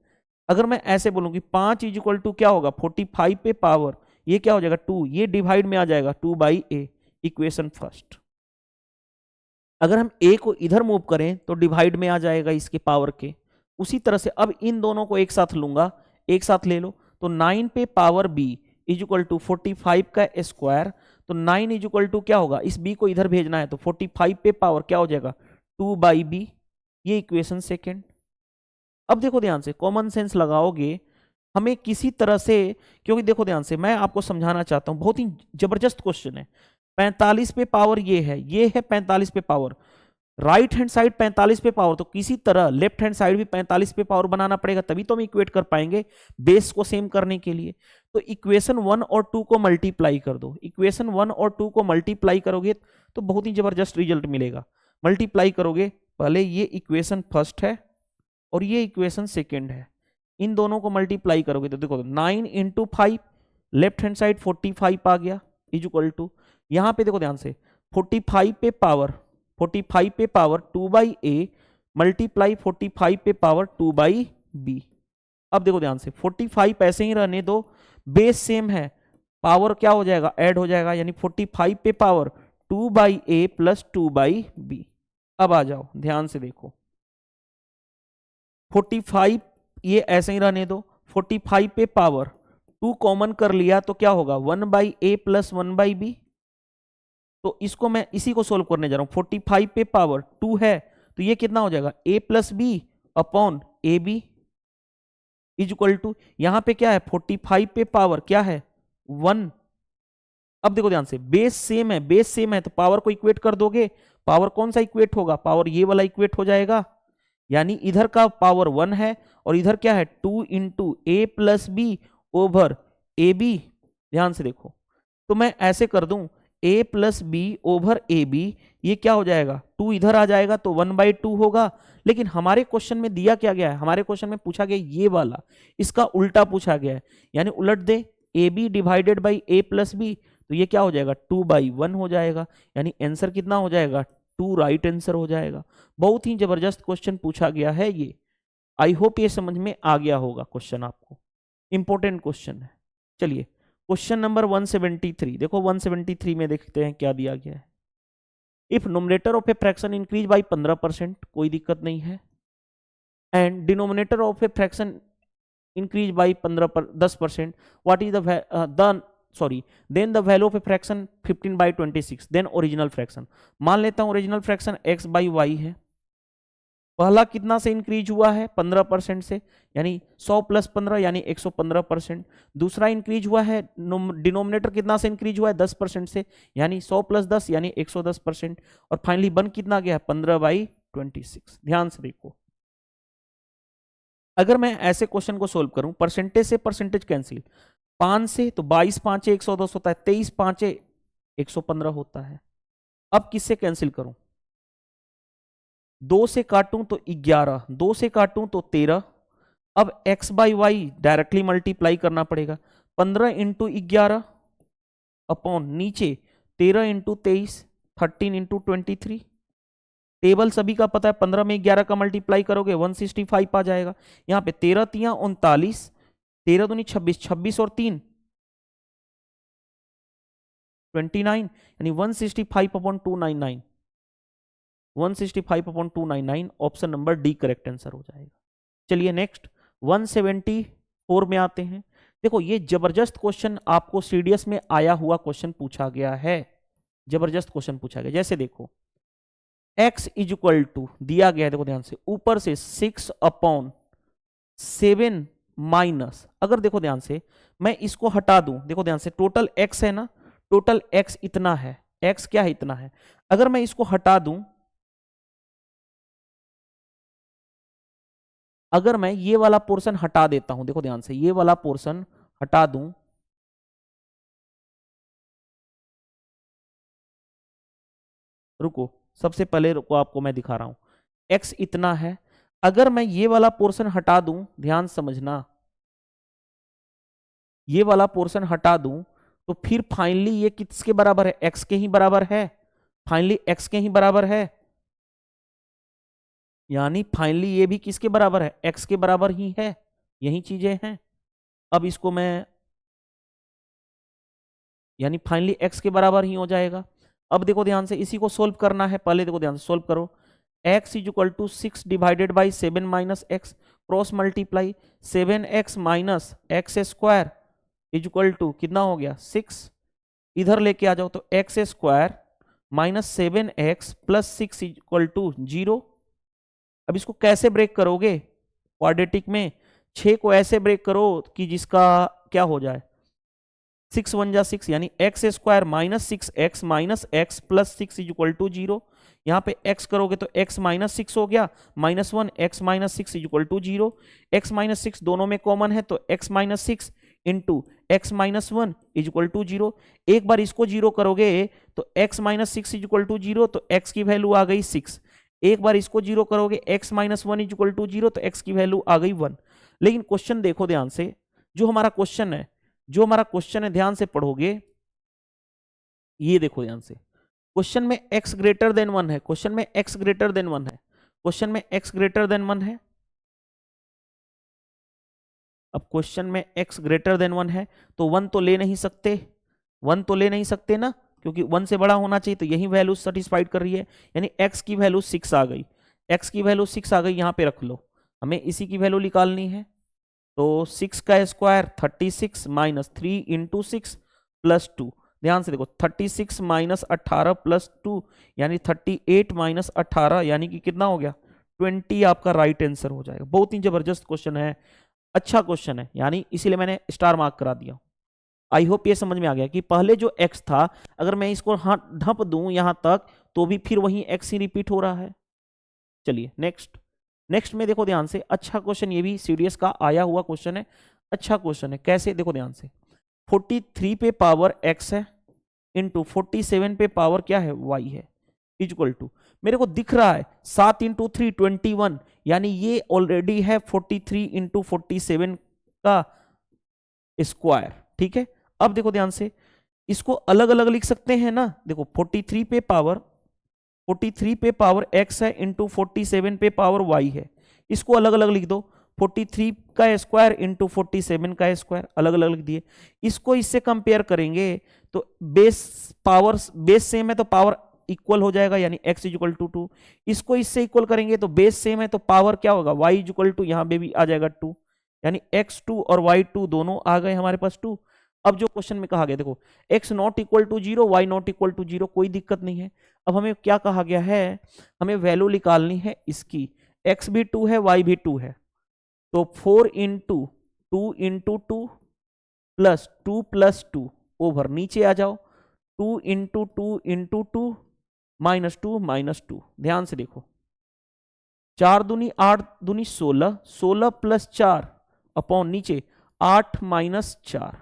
अगर मैं ऐसे बोलूंगी 5 इज इक्वल टू क्या होगा 45 पे पावर, ये क्या हो जाएगा 2, ये डिवाइड में आ जाएगा 2/a, इक्वेशन फर्स्ट। अगर हम a को इधर मूव करें तो डिवाइड में आ जाएगा इसके पावर के। उसी तरह से अब इन दोनों को एक साथ लूंगा, एक साथ ले लो तो 9 पे power b is equal to 45 का स्क्वायर, तो 9 इज इक्वल टू क्या होगा, इस b को इधर भेजना है तो 45 पे पावर क्या हो जाएगा 2/b, ये इक्वेशन सेकेंड। अब देखो ध्यान से, कॉमन सेंस लगाओगे, हमें किसी तरह से, क्योंकि देखो ध्यान से मैं आपको समझाना चाहता हूं, बहुत ही जबरदस्त क्वेश्चन है। 45 पे पावर ये है 45 पे पावर, राइट हैंड साइड 45 पे पावर, तो किसी तरह लेफ्ट हैंड साइड भी 45 पे पावर बनाना पड़ेगा, तभी तो हम इक्वेट कर पाएंगे बेस को सेम करने के लिए। तो इक्वेशन 1 और 2 को मल्टीप्लाई कर दो, इक्वेशन 1 और 2 को मल्टीप्लाई करोगे तो बहुत ही जबरदस्त रिजल्ट मिलेगा। मल्टीप्लाई करोगे, पहले ये इक्वेशन फर्स्ट है और ये इक्वेशन सेकेंड है, इन दोनों को मल्टीप्लाई करोगे तो देखो 9 इंटू 5, लेफ्ट हैंड साइड 45 आ गया इज इक्वल टू, यहां पे देखो ध्यान से 45 पे पावर 2/a मल्टीप्लाई 45 पे पावर 2/b। अब देखो ध्यान से 45 ऐसे ही रहने दो, बेस सेम है, पावर क्या हो जाएगा ऐड हो जाएगा, यानी 45 पे पावर 2/a प्लस 2/b। अब आ जाओ ध्यान से देखो, 45 ये ऐसे ही रहने दो, 45 पे पावर 2 कॉमन कर लिया तो क्या होगा 1/a प्लस 1/b। तो इसको मैं इसी को सोल्व करने जा रहा हूं, 45 पे पावर 2 है तो ये कितना हो जाएगा a plus b upon a b is equal to, यहां पे क्या है 45 पे पावर क्या है 1। अब देखो ध्यान से, बेस सेम है तो पावर को इक्वेट कर दोगे, पावर कौन सा इक्वेट होगा, पावर ये वाला इक्वेट हो जाएगा, यानी इधर का पावर 1 है और इधर क्या है 2 into a plus b over a b. ध्यान से देखो, तो मैं ऐसे कर दूं, a plus b over a b, ये क्या हो जाएगा, 2 इधर आ जाएगा तो 1/2 होगा। लेकिन हमारे क्वेश्चन में दिया क्या गया है, हमारे क्वेश्चन में पूछा गया ये वाला, इसका उल्टा पूछा गया है, यानी उलट दे, a b divided by a plus b, तो ये क्या हो जाएगा 2/1 हो जाएगा, यानी आंसर कितना हो जाएगा 2 राइट आंसर हो जाएगा। बहुत ही जबरदस्त क्वेश्चन पूछा गया है ये। आई होप ये समझ में आ गया होगा क्वेश्चन आपको, इंपॉर्टेंट क्वेश्चन है। चलिए क्वेश्चन नंबर 173, देखो 173 में देखते हैं क्या दिया गया है। If numerator of a fraction increase by 15%, कोई दिक्कत नहीं है, and denominator of a fraction increase by 10%, what is then the value of a fraction 15/26, then original fraction. मान लेता हूं original fraction x by y है, पहला कितना से इंक्रीज हुआ है 15% से, यानी 100 प्लस 15 यानी 115%। दूसरा इंक्रीज हुआ है, डिनोमिनेटर कितना से इंक्रीज हुआ है 10% से, यानी 100 प्लस 10 यानी 110%। और फाइनली बन कितना गया 15/26। ध्यान से देखो, अगर मैं ऐसे क्वेश्चन को सोल्व करूं, परसेंटेज से परसेंटेज कैंसिल, 5 से तो 22 5 110 होता है, 23 5 115 होता है। अब किससे कैंसिल करूं, 2 से काटूं तो 11, 2 से काटूं तो 13। अब x by y directly multiply करना पड़ेगा, 15 इंटू 11 अपॉन नीचे 13 इंटू 23, 13 इंटू 23। टेबल सभी का पता है, 15 में 11 का मल्टीप्लाई करोगे 165 आ जाएगा। यहाँ पे 13 तियां 39, 13 दूनी 26, 26 और 3 29, यानी 165/299, 165/299, option number D correct answer हो जाएगा। चलिए नेक्स्ट 174 में आते हैं। देखो ये जबरदस्त क्वेश्चन आपको सीडीएस में आया हुआ क्वेश्चन पूछा गया है, जबरदस्त क्वेश्चन पूछा गया। जैसे देखो x इज इक्वल टू दिया गया है, देखो ध्यान से, ऊपर से 6/7 माइनस, अगर देखो ध्यान से मैं इसको हटा दूं, देखो ध्यान से टोटल x है ना, टोटल x इतना है, x क्या है इतना है, अगर मैं इसको हटा दूं, अगर मैं ये वाला पोर्शन हटा देता हूं, देखो ध्यान से ये वाला पोर्शन हटा दूं, रुको सबसे पहले रुको आपको मैं दिखा रहा हूं, x इतना है, अगर मैं ये वाला पोर्शन हटा दूं, ध्यान समझना, ये वाला पोर्शन हटा दूं तो फिर फाइनली ये किसके बराबर है, x के ही बराबर है, फाइनली x के ही बराबर है, यानी फाइनली ये भी किसके बराबर है, x के बराबर ही है, यही चीजें हैं। अब इसको मैं, यानी फाइनली x के बराबर ही हो जाएगा। अब देखो ध्यान से इसी को सोल्व करना है, पहले देखो ध्यान से सोल्व करो, x is equal to 6 divided by 7 minus x, cross multiply 7x minus x square is equal to कितना हो गया 6, इधर लेके आ जाओ तो x square minus 7x plus 6 is equal to 0। अब इसको कैसे ब्रेक करोगे, क्वाड्रेटिक में 6 को ऐसे ब्रेक करो कि जिसका क्या हो जाए 6 1 जा 6, यानी x square minus 6x minus x plus 6 is equal to 0। यहाँ पे x करोगे तो x माइनस 6 हो गया, -1 x minus 6 is equal to 0, x minus 6 दोनों में कॉमन है तो x minus 6 into x minus 1 is equal to 0। एक बार इसको 0 करोगे तो x minus 6 is equal to 0, तो x की वैल्यू आ गई 6। एक बार इसको 0 करोगे x minus 1 is equal to 0, तो x की वैल्यू आ गई 1। लेकिन क्वेश्चन देखो ध्यान से, जो हमारा क्वेश्चन है, जो हमारा क्वेश्चन है ध्यान से पढ़ोगे, ये देखो ध्यान से, क्वेश्चन में x ग्रेटर देन 1 है, क्वेश्चन में x ग्रेटर देन 1 है, क्वेश्चन में x ग्रेटर देन 1 है। अब क्वेश्चन में x ग्रेटर देन 1 है तो 1 तो ले नहीं सकते, 1 तो ले नहीं सकते ना, क्योंकि 1 से बड़ा होना चाहिए, तो यही वैल्यू सेटिस्फाइड कर रही है, यानी x की वैल्यू 6 आ गई, x की वैल्यू 6 आ गई, यहां पे रख लो, हमें इसी की वैल्यू निकालनी है। तो 6 का स्क्वायर 36 माइनस 3 इंटू 6 प्लस 2, ध्यान से देखो 36 माइनस 18 प्लस 2 यानी 38 माइनस 18 यानी कि कितना हो गया 20, आपका राइट आंसर हो जाएगा। बहुत ही जबरदस्त क्वेश्चन है, अच्छा क्वेश्चन है, यानी इसीलिए मैंने स्टार मार्क करा दिया। आई होप ये समझ में आ गया कि पहले जो x था अगर मैं इसको ढप दूं यहां तक तो भी फिर वही x ही रिपीट हो रहा है। चलिए नेक्स्ट में देखो ध्यान से, अच्छा क्वेश्चन, ये भी सीडीएस का आया हुआ क्वेश्चन है, अच्छा क्वेश्चन है। कैसे, देखो ध्यान से, 43 पे पावर x है, इंटू 47 पे पावर क्या है y है, इक्वल टू मेरे को दिख रहा है 7 इंटू 3 21, यानी ये ऑलरेडी है 43 इंटू 47 का स्क्वायर। ठीक है, अब देखो ध्यान से, इसको अलग अलग लिख सकते हैं ना, देखो 43 पे पावर x है इंटू 47 पे पावर y है, इसको अलग अलग लिख दो, 43 का स्क्वायर इंटू 47 का स्क्वायर अलग अलग लिख दिए। इसको इससे कंपेयर करेंगे तो बेस सेम है तो पावर इक्वल हो जाएगा, यानी x इक्वल टू 2। इसको इससे इक्वल करेंगे तो बेस सेम है तो पावर क्या होगा, y इक्वल टू, यहां पे भी आ जाएगा 2, यानी x2 और y2 दोनों आ गए हमारे पास 2। अब जो क्वेश्चन में कहा गया, देखो x not equal to 0, y not equal to 0, कोई दिक्कत नहीं है। अब हमें क्या कहा गया है, हमें वैल्यू निकालनी है इसकी, x भी 2 है y भी 2 है, तो 4 इंटू 2 इंटू 2 प्लस 2 ओवर नीचे आ जाओ, 2 इंटू 2 इंटू 2 माइनस 2। ध्यान से देखो, 4 दूनी 8 दूनी 16, 16 प्लस 4 अपॉन नीचे 8 माइनस 4,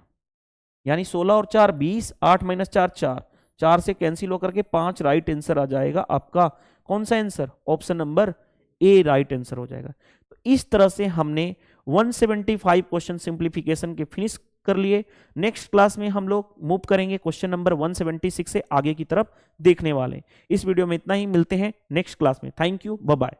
यानी 16 और 4 20, 8 माइनस 4 4, 4 से कैंसिल होकर के 5 राइट आंसर आ जाएगा आपका। कौन सा आंसर, ऑप्शन नंबर ए राइट आंसर हो जाएगा। तो इस तरह से हमने 175 क्वेश्चन सिंप्लीफिकेशन के फिनिश कर लिए। नेक्स्ट क्लास में हम लोग मूव करेंगे क्वेश्चन नंबर 176 से आगे की तरफ देखने वाले। इस वीडियो में इतना ही, मिलते हैं नेक्स्ट क्लास में। Thank you, bye bye.